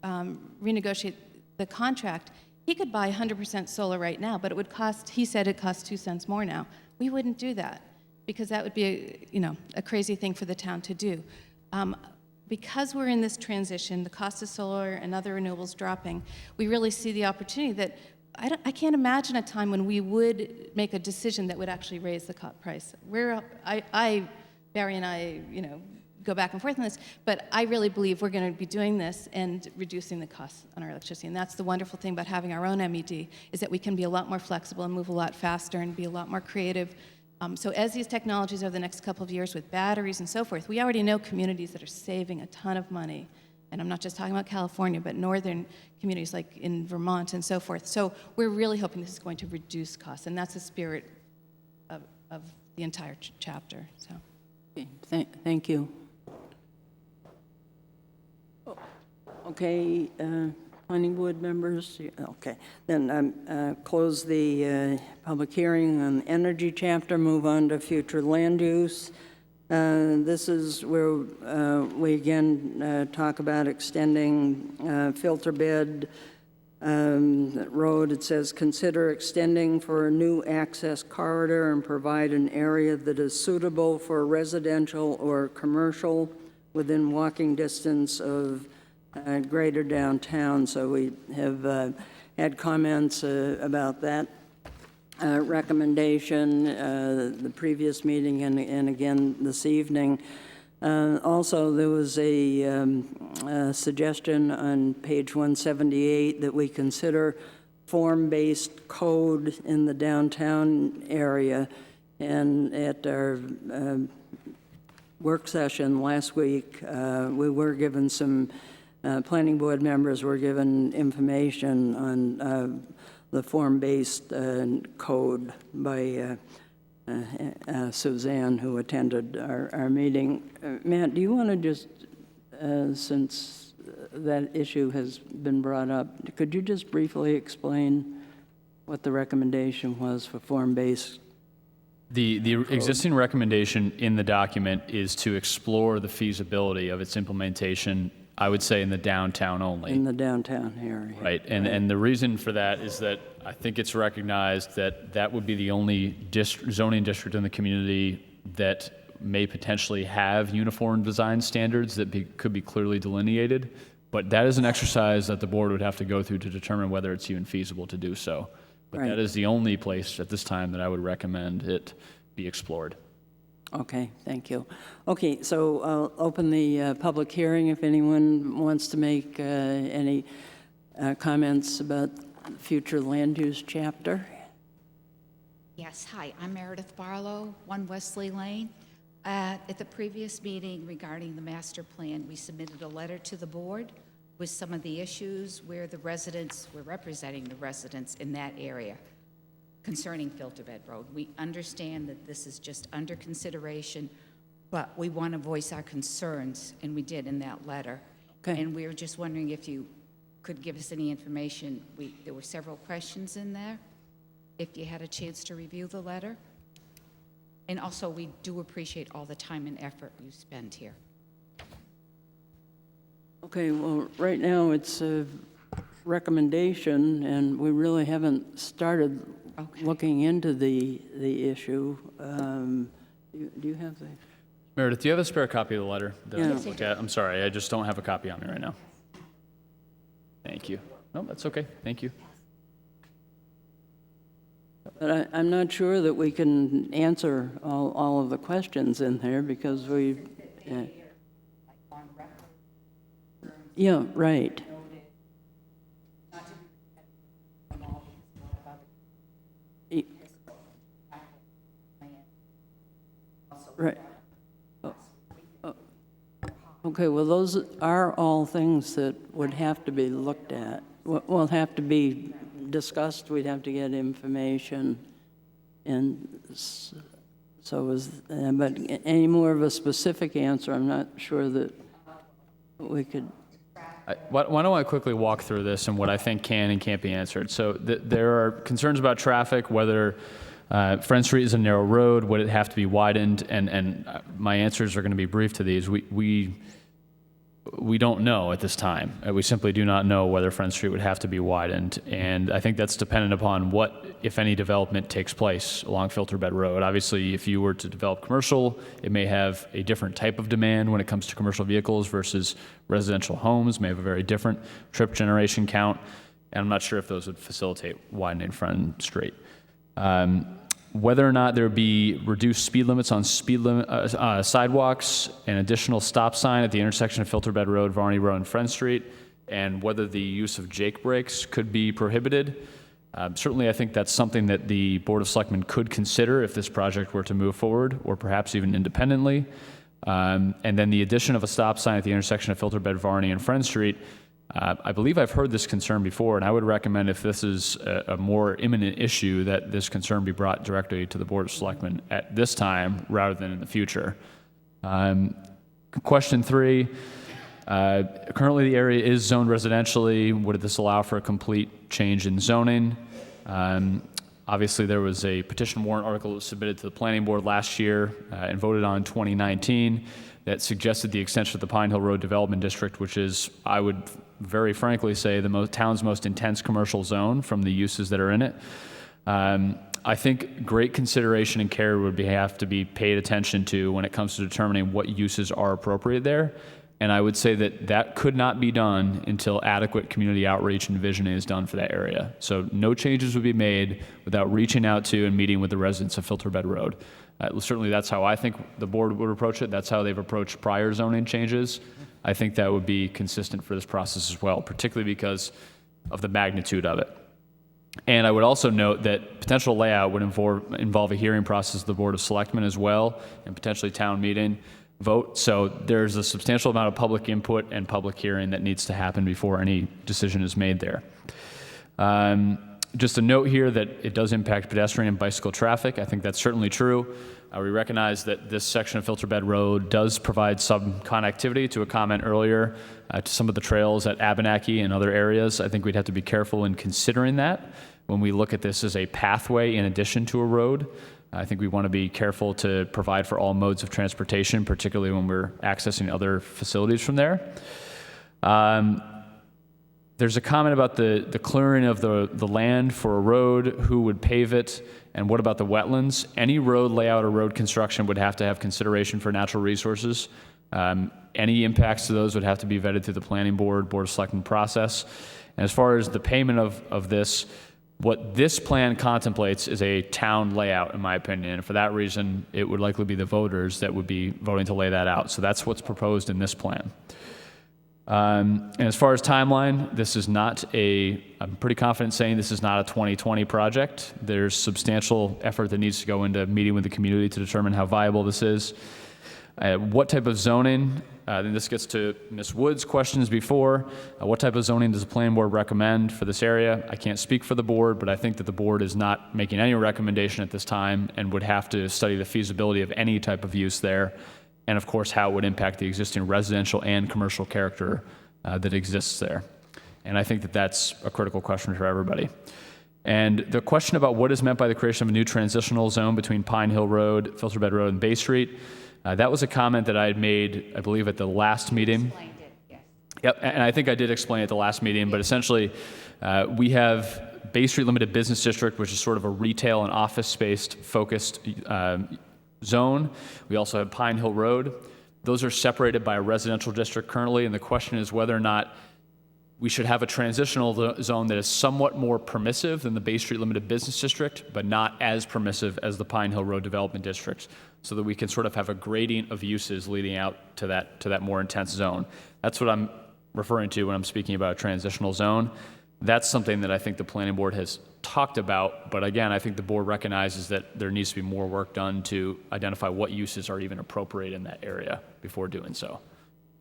renegotiate the contract, he could buy 100% solar right now, but it would cost, he said it costs 2 cents more now. We wouldn't do that because that would be a crazy thing for the town to do. Because we're in this transition, the cost of solar and other renewables dropping, we really see the opportunity that I can't imagine a time when we would make a decision that would actually raise the price. Barry and I, go back and forth on this, but I really believe we're going to be doing this and reducing the costs on our electricity. And that's the wonderful thing about having our own MED, is that we can be a lot more flexible and move a lot faster and be a lot more creative. So as these technologies over the next couple of years with batteries and so forth, we already know communities that are saving a ton of money. And I'm not just talking about California, but northern communities like in Vermont and so forth. So we're really hoping this is going to reduce costs, and that's the spirit of the entire chapter. So, okay, thank you. Okay, planning board members. Okay, then close the public hearing on the energy chapter. Move on to future land use. This is where we again talk about extending filter bed Road, it says, consider extending for a new access corridor and provide an area that is suitable for residential or commercial within walking distance of greater downtown. So we have had comments about that recommendation, the previous meeting and again this evening. Also, there was a suggestion on page 178 that we consider form-based code in the downtown area. And at our work session last week, we were given some, planning board members were given information on the form-based code by Suzanne, who attended our meeting. Matt, do you want to just, since that issue has been brought up, could you just briefly explain what the recommendation was for form-based? The existing recommendation in the document is to explore the feasibility of its implementation, I would say in the downtown only. In the downtown area. Right, and the reason for that is that I think it's recognized that that would be the only zoning district in the community that may potentially have uniform design standards that could be clearly delineated, but that is an exercise that the board would have to go through to determine whether it's even feasible to do so. But Right. that is the only place at this time that I would recommend it be explored. Okay, thank you. Okay, so I'll open the public hearing if anyone wants to make any comments about future land use chapter. Yes, hi, I'm Meredith Barlow, 1 Wesley Lane. At the previous meeting regarding the master plan, we submitted a letter to the board with some of the issues where the residents, we're representing the residents in that area concerning Filterbed Road. We understand that this is just under consideration, but we want to voice our concerns, and we did in that letter. Okay. And we were just wondering if you could give us any information. There were several questions in there, if you had a chance to review the letter. And also, we do appreciate all the time and effort you spend here. Okay, well, right now it's a recommendation, and we really haven't started looking into the issue. Do you have the? Meredith, do you have a spare copy of the letter that Yeah. I looked at? I'm sorry, I just don't have a copy on me right now. Thank you. No, that's okay. Thank you. But I'm not sure that we can answer all of the questions in there because we. Yeah, right. Right. Okay, well, those are all things that would have to be looked at. Will have to be discussed, we'd have to get information. And so but any more of a specific answer, I'm not sure that we could. Why don't I quickly walk through this and what I think can and can't be answered? So there are concerns about traffic, whether Friend Street is a narrow road, would it have to be widened? And my answers are going to be brief to these. We don't know at this time. We simply do not know whether Friend Street would have to be widened. And I think that's dependent upon what, if any, development takes place along Filterbed Road. Obviously, if you were to develop commercial, it may have a different type of demand when it comes to commercial vehicles versus residential homes, may have a very different trip generation count. And I'm not sure if those would facilitate widening Friend Street. Whether or not there would be reduced speed limits on sidewalks, an additional stop sign at the intersection of Filterbed Road, Varney Road, and Friend Street, and whether the use of Jake brakes could be prohibited. Certainly, I think that's something that the Board of Selectmen could consider if this project were to move forward, or perhaps even independently. And then the addition of a stop sign at the intersection of Filterbed, Varney, and Friend Street. I believe I've heard this concern before, and I would recommend if this is a more imminent issue that this concern be brought directly to the Board of Selectmen at this time rather than in the future. Question 3, currently the area is zoned residentially. Would this allow for a complete change in zoning? Obviously, there was a petition warrant article that was submitted to the Planning Board last year and voted on in 2019. that suggested the extension of the Pine Hill Road Development District, which is, I would very frankly say, the town's most intense commercial zone from the uses that are in it. I think great consideration and care would have to be paid attention to when it comes to determining what uses are appropriate there. And I would say that could not be done until adequate community outreach and visioning is done for that area. So no changes would be made without reaching out to and meeting with the residents of Filter Bed Road. Certainly that's how I think the board would approach it. That's how they've approached prior zoning changes. I think that would be consistent for this process as well, particularly because of the magnitude of it. And I would also note that potential layout would involve a hearing process of the Board of Selectmen as well, and potentially town meeting vote. So there's a substantial amount of public input and public hearing that needs to happen before any decision is made there. Just a note here that it does impact pedestrian and bicycle traffic. I think that's certainly true. We recognize that this section of Filter Bed Road does provide some connectivity, to a comment earlier, to some of the trails at Abenaki and other areas. I think we'd have to be careful in considering that when we look at this as a pathway in addition to a road. I think we want to be careful to provide for all modes of transportation, particularly when we're accessing other facilities from there. There's a comment about the clearing of the land for a road, who would pave it, and what about the wetlands? Any road layout or road construction would have to have consideration for natural resources. Any impacts to those would have to be vetted through the planning board, Board of Selectmen process. And as far as the payment of this, what this plan contemplates is a town layout, in my opinion. And for that reason, it would likely be the voters that would be voting to lay that out. So that's what's proposed in this plan. And as far as timeline, this is not I'm pretty confident saying this is not a 2020 project. There's substantial effort that needs to go into meeting with the community to determine how viable this is. What type of zoning, and this gets to Ms. Wood's questions before, what type of zoning does the planning board recommend for this area? I can't speak for the board, but I think that the board is not making any recommendation at this time and would have to study the feasibility of any type of use there, and of course how it would impact the existing residential and commercial character that exists there. And I think that that's a critical question for everybody. And the question about what is meant by the creation of a new transitional zone between Pine Hill Road, Filter Bed Road, and Bay Street, that was a comment that I had made, I believe, at the last meeting. Explained it, yes. Yep, and I think I did explain it at the last meeting, but essentially we have Bay Street Limited Business District, which is sort of a retail and office-based focused zone. We also have Pine Hill Road. Those are separated by a residential district currently, and the question is whether or not we should have a transitional zone that is somewhat more permissive than the Bay Street Limited Business District, but not as permissive as the Pine Hill Road Development District, so that we can sort of have a gradient of uses leading out to that more intense zone. That's what I'm referring to when I'm speaking about a transitional zone. That's something that I think the planning board has talked about, but again, I think the board recognizes that there needs to be more work done to identify what uses are even appropriate in that area before doing so.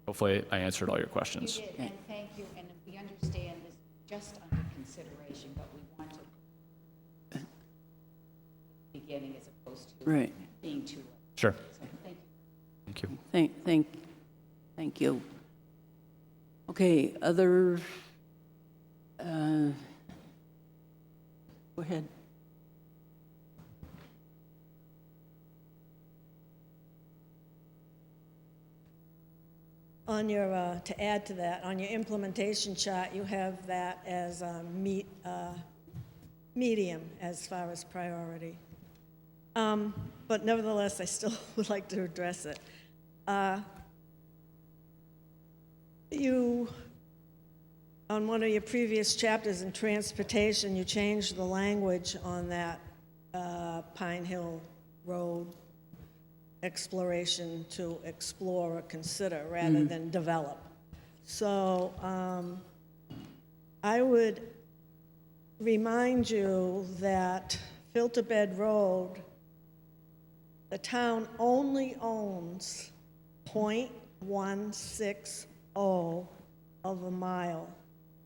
Hopefully I answered all your questions. You did, and thank you, and we understand this just under consideration, but we want to beginning as opposed to Right. being too late. Sure. So thank you. Thank you. Thank you. Okay, other, go ahead. On your, to add to that, on your implementation chart, you have that as medium as far as priority. But nevertheless, I still would like to address it. You, on one of your previous chapters in transportation, you changed the language on that Pine Hill Road exploration to explore or consider rather than develop. So I would remind you that Filter Bed Road, the town only owns 0.160 of a mile.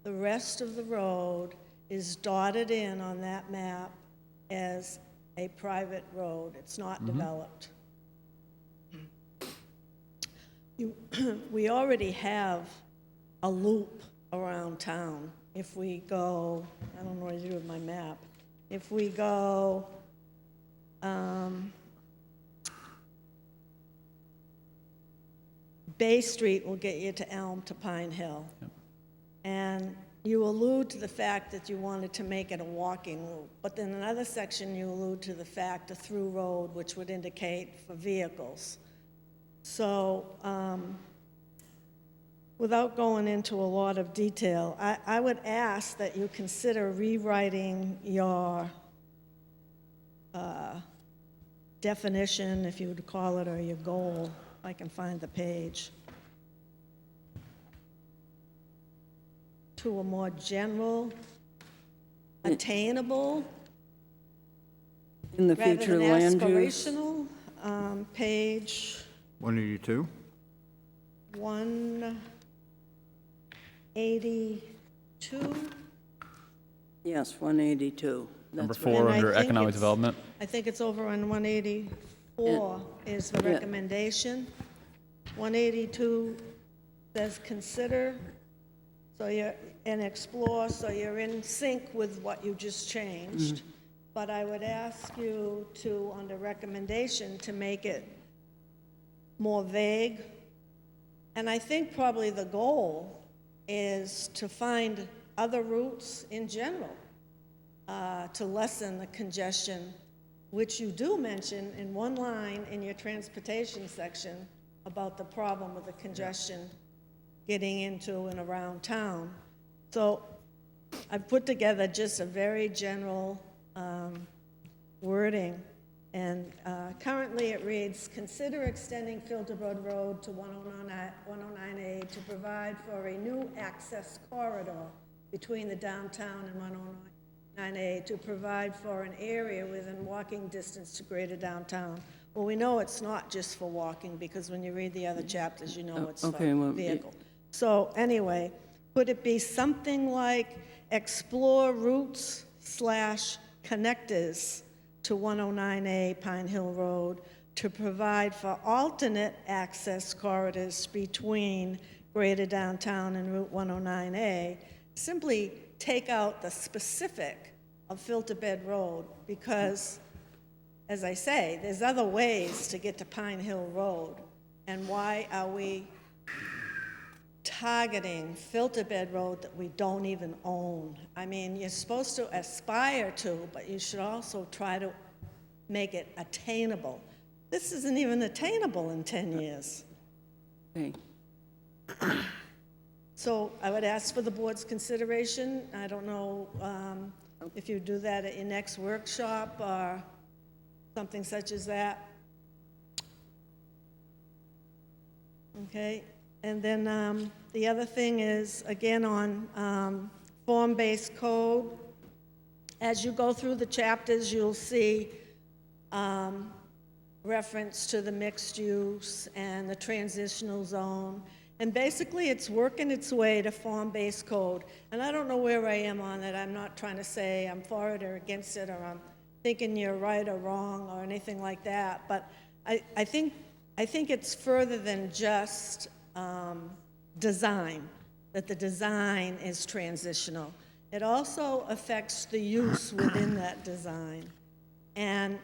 The rest of the road is dotted in on that map as a private road. It's not developed. We already have a loop around town. If we go, I don't know what to do with my map. If we go, Bay Street will get you to Elm to Pine Hill. And you allude to the fact that you wanted to make it a walking route, but then another section you allude to the fact a through road, which would indicate for vehicles. So without going into a lot of detail, I would ask that you consider rewriting your definition, if you would call it, or your goal, if I can find the page, to a more general, attainable, In the rather future than land use? aspirational. Page 182? 182. Yes, 182. Number That's right. 4 And I under think economic it's- development. I think it's over on 184 is the Yeah. recommendation. 182 says consider, so and explore, so you're in sync with what you just changed. But I would ask you to, under recommendation, to make it more vague. And I think probably the goal is to find other routes in general to lessen the congestion, which you do mention in one line in your transportation section about the problem with the congestion getting into and around town. So I've put together just a very general wording, and currently it reads, consider extending Filterbrook Road to 109A to provide for a new access corridor between the downtown and 109A to provide for an area within walking distance to greater downtown. Well, we know it's not just for walking, because when you read the other chapters, you know it's okay, for well, vehicle. So anyway, could it be something like explore routes / connectors to 109A Pine Hill Road to provide for alternate access corridors between Greater Downtown and Route 109A? Simply take out the specific of Filterbed Road, because, as I say, there's other ways to get to Pine Hill Road. And why are we targeting Filterbed Road that we don't even own? I mean, you're supposed to aspire to, but you should also try to make it attainable. This isn't even attainable in 10 years. Okay. So I would ask for the board's consideration. I don't know if you do that at your next workshop or something such as that. Okay, and then the other thing is, again, on form-based code. As you go through the chapters, you'll see reference to the mixed use and the transitional zone. And basically, it's working its way to form-based code. And I don't know where I am on it. I'm not trying to say I'm for it or against it, or I'm thinking you're right or wrong or anything like that. But I think it's further than just design, that the design is transitional. It also affects the use within that design. And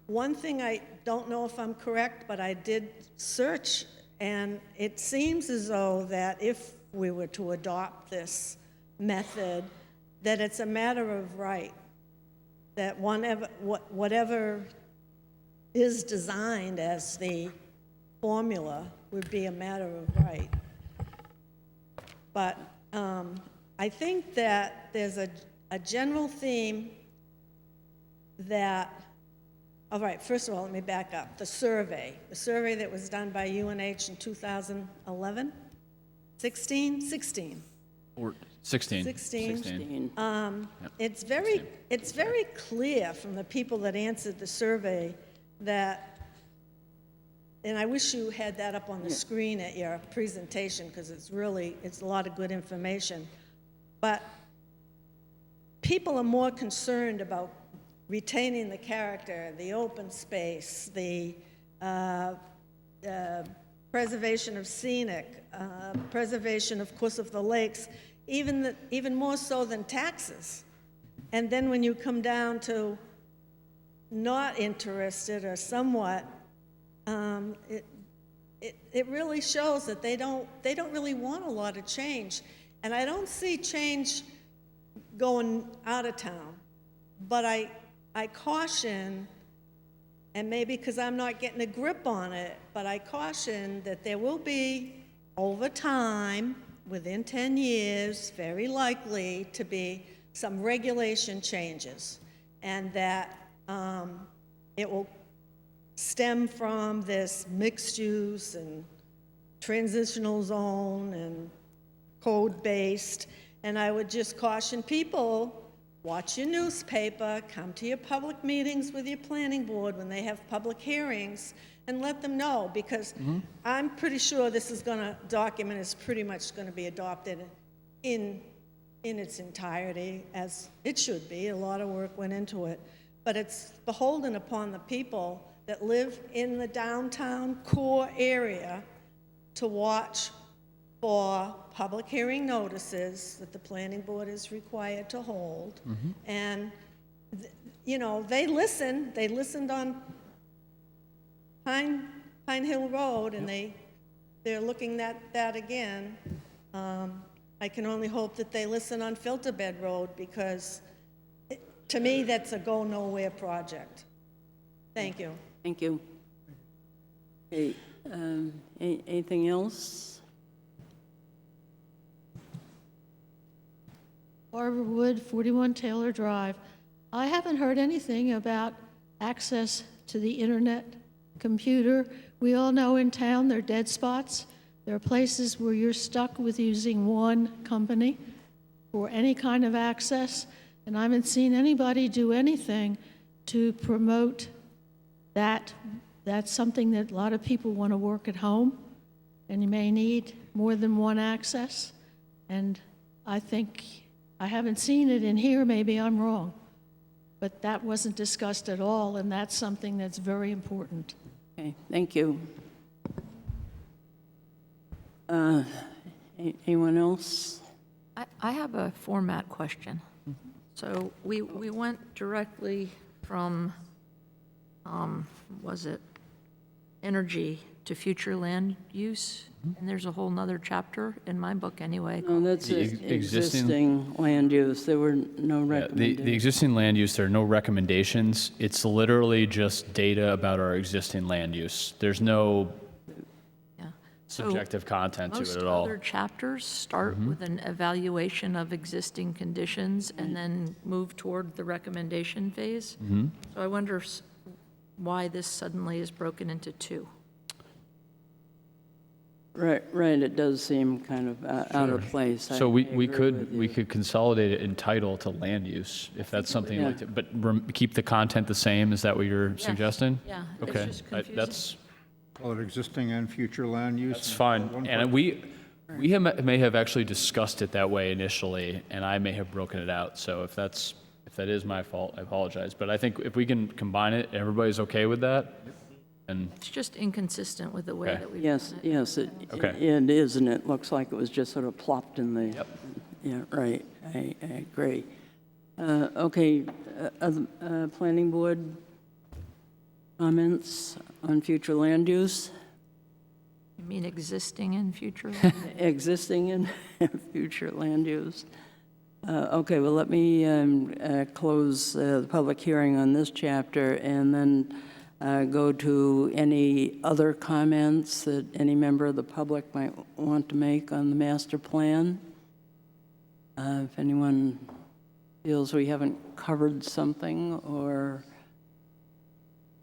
one thing, I don't know if I'm correct, but I did search, and it seems as though that if we were to adopt this method, that it's a matter of right, that whatever is designed as the formula would be a matter of right. But I think that there's a general theme that, all right, first of all, let me back up. The survey that was done by UNH in 2011, 16? Or 16. 16. It's very clear from the people that answered the survey that, and I wish you had that up on the screen at your presentation, because it's a lot of good information. But people are more concerned about retaining the character, the open space, the preservation of scenic, preservation, of course, of the lakes, even more so than taxes. And then when you come down to not interested or somewhat, it really shows that they don't really want a lot of change. And I don't see change going out of town. But I caution, and maybe because I'm not getting a grip on it, but I caution that there will be, over time, within 10 years, very likely to be some regulation changes, and that it will stem from this mixed use and transitional zone and code-based. And I would just caution people, watch your newspaper, come to your public meetings with your planning board when they have public hearings, and let them know, because I'm pretty sure this document is pretty much gonna be adopted in its entirety, as it should be. A lot of work went into it. But it's beholden upon the people that live in the downtown core area to watch for public hearing notices that the planning board is required to hold. And, you know, they listened on Pine Hill Road, and they're looking at that again. I can only hope that they listen on Filter Bed Road, because to me, that's a go-nowhere project. Thank you. Thank you. Okay, anything else? Barbara Wood, 41 Taylor Drive. I haven't heard anything about access to the internet, computer. We all know in town there are dead spots. There are places where you're stuck with using one company for any kind of access, and I haven't seen anybody do anything to promote that. That's something that a lot of people want to work at home, and you may need more than one access. And I think, I haven't seen it in here, maybe I'm wrong, but that wasn't discussed at all, and that's something that's very important. Okay, thank you. Anyone else? I have a format question. So we went directly from, was it energy to future land use? And there's a whole nother chapter in my book anyway. No, that's existing land use. There were no recommendations. The existing land use, there are no recommendations. It's literally just data about our existing land use. There's no subjective content to it at all. Most other chapters start with an evaluation of existing conditions and then move toward the recommendation phase. So I wonder why this suddenly is broken into two. Right, it does seem kind of out of place. So we could consolidate it in title to land use, if that's something you'd like to, but keep the content the same. Is that what you're suggesting? Yeah. Okay. It's just confusing. That's Call it existing and future land use? That's fine. And we may have actually discussed it that way initially, and I may have broken it out. So if that is my fault, I apologize. But I think if we can combine it, everybody's okay with that. And It's just inconsistent with the way that we've Yes, done it. yes, it is, and it looks like it was just sort of plopped in the... Yep. Yeah, right, I agree. Okay, planning board comments on future land use? You mean existing and future? Existing and future land use. Okay, well, let me close the public hearing on this chapter and then go to any other comments that any member of the public might want to make on the master plan. If anyone feels we haven't covered something or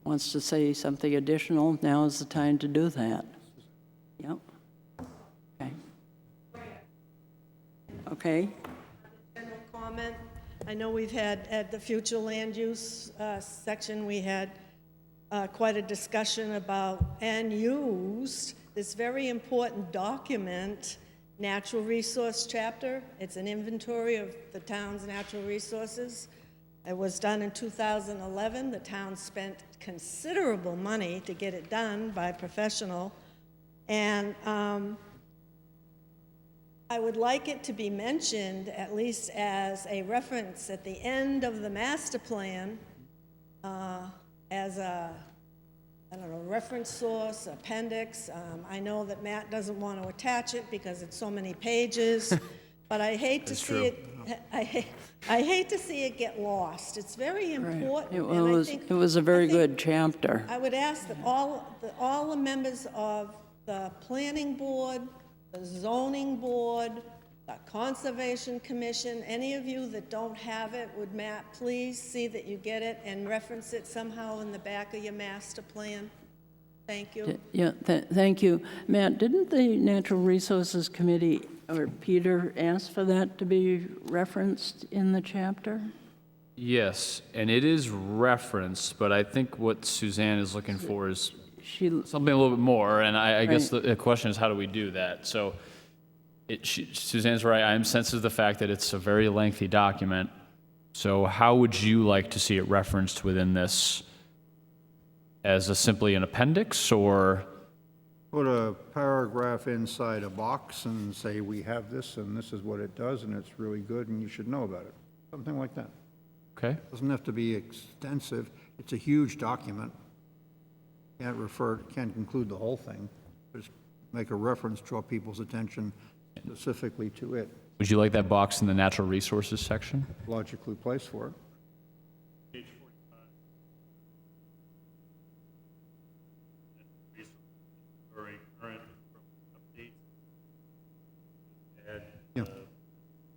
wants to say something additional, now is the time to do that. Yep. Okay. Okay. General comment. I know we've had, at the future land use section, we had quite a discussion about and used this very important document, natural resource chapter. It's an inventory of the town's natural resources. It was done in 2011. The town spent considerable money to get it done by a professional. And I would like it to be mentioned, at least as a reference at the end of the master plan, as a I don't know, reference source, appendix. I know that Matt doesn't want to attach it because it's so many pages, but I hate to see it, I hate to see it get lost. It's very important. It and I was, think- it was a very I think good chapter. I would ask that all the members of the planning board, the zoning board, the conservation commission, any of you that don't have it, would Matt please see that you get it and reference it somehow in the back of your master plan? Thank you. Yeah, thank you. Matt, didn't the Natural Resources Committee, or Peter, ask for that to be referenced in the chapter? Yes, and it is referenced, but I think what Suzanne is looking for is something a little bit more, and I guess the question is, how do we do that? So Suzanne's right, I am sensitive to the fact that it's a very lengthy document, so how would you like to see it referenced within this? As simply an appendix, or? Put a paragraph inside a box and say, we have this, and this is what it does, and it's really good, and you should know about it. Something like that. Okay. Doesn't have to be extensive. It's a huge document. Can't include the whole thing. Just make a reference, draw people's attention specifically to it. Would you like that box in the natural resources section? Logically placed for it.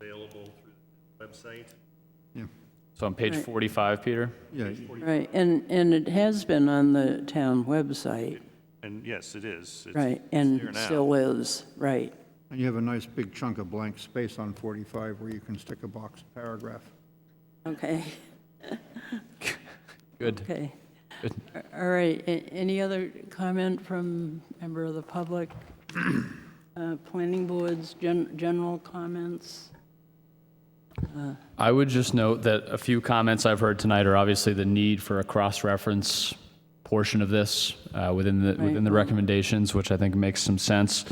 Available through the website. Yeah. So on page Right. 45, Peter? Yeah. Right, and it has been on the town website, And yes, it is. It's right, there and now. still is, right. And you have a nice big chunk of blank space on 45 where you can stick a box paragraph. Okay. Good. Okay. Good. All right, any other comment from member of the public? Planning boards, general comments? I would just note that a few comments I've heard tonight are obviously the need for a cross-reference portion of this within the recommendations, which I think makes some sense.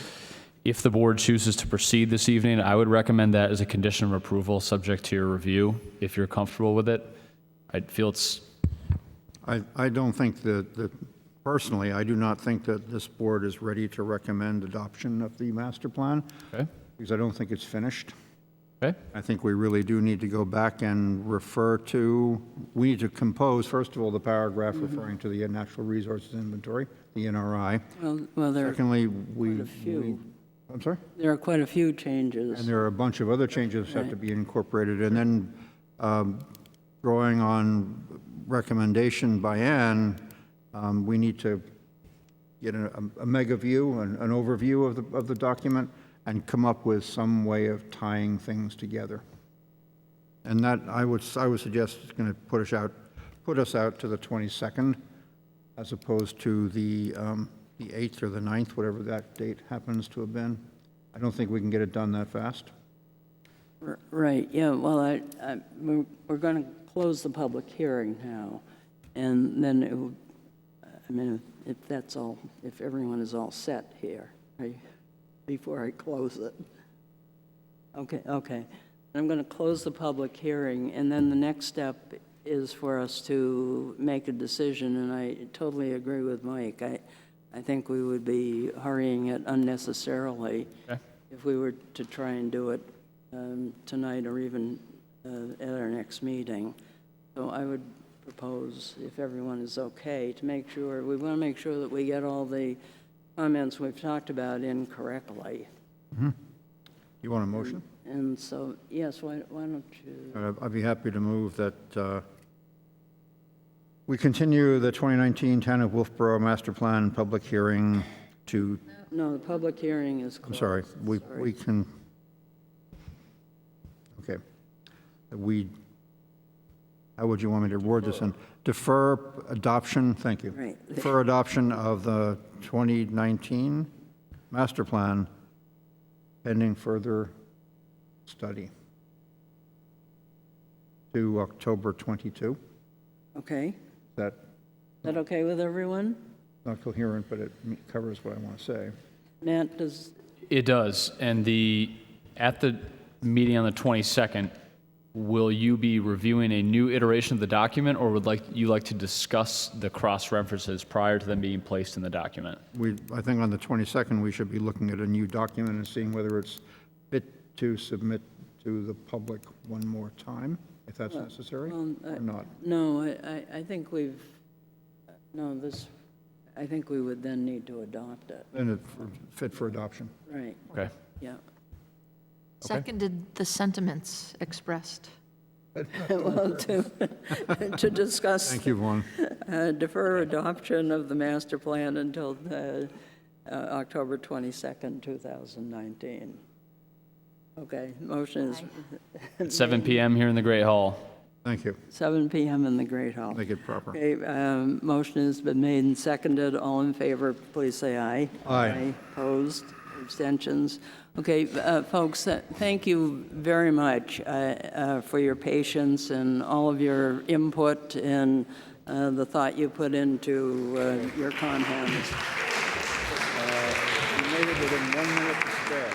If the board chooses to proceed this evening, I would recommend that as a condition of approval, subject to your review, if you're comfortable with it. I feel it's... I don't think that personally, I do not think that this board is ready to recommend adoption of the master plan. Okay. Because I don't think it's finished. Okay. I think we really do need to go back and refer to, we need to compose, first of all, the paragraph referring to the natural resources inventory, the NRI. Well, there Secondly, quite a few. I'm sorry? There are quite a few changes. And there are a bunch of other changes that have to be incorporated. And then drawing on recommendation by Ann, we need to get a mega view, an overview of the document, and come up with some way of tying things together. And that, I would suggest, is going to put us out to the 22nd, as opposed to the 8th or the 9th, whatever that date happens to have been. I don't think we can get it done that fast. Right, yeah, well, we're going to close the public hearing now, and then it would, I mean, if that's all, if everyone is all set here, right, before I close it. Okay. I'm going to close the public hearing, and then the next step is for us to make a decision, and I totally agree with Mike. I think we would be hurrying it unnecessarily if we were to try and do it tonight or even at our next meeting. So I would propose, if everyone is okay, to make sure, we want to make sure that we get all the comments we've talked about in correctly. Mm-hmm. You want a motion? And so, yes, why don't you? I'd be happy to move that we continue the 2019 Town of Wolfeboro Master Plan public hearing to... No, the public hearing is closed. I'm sorry, we can... Okay. How would you want me to word this in? Defer adoption, thank you. Right. Defer adoption of the 2019 Master Plan pending further study to October 22. Okay. Is that That okay with everyone? not coherent, but it covers what I want to say? Matt, does, It does, and at the meeting on the 22nd, will you be reviewing a new iteration of the document, or would you like to discuss the cross-references prior to them being placed in the document? I think on the 22nd, we should be looking at a new document and seeing whether it's fit to submit to the public one more time, if that's necessary, or not. No, I think I think we would then need to adopt it. Then it's fit for adoption. Right. Okay. Yeah. Seconded the sentiments expressed. Well, to discuss. Thank you, Vaughn. Defer adoption of the master plan until October 22nd, 2019. Okay, motion is. 7 p.m. here in the Great Hall. Thank you. 7 p.m. in the Great Hall. Make it proper. Okay, motion has been made and seconded. All in favor, please say aye. Aye. Opposed? Abstentions? Okay, folks, thank you very much for your patience and all of your input and the thought you put into your comments. You made it within 1 minute to spare.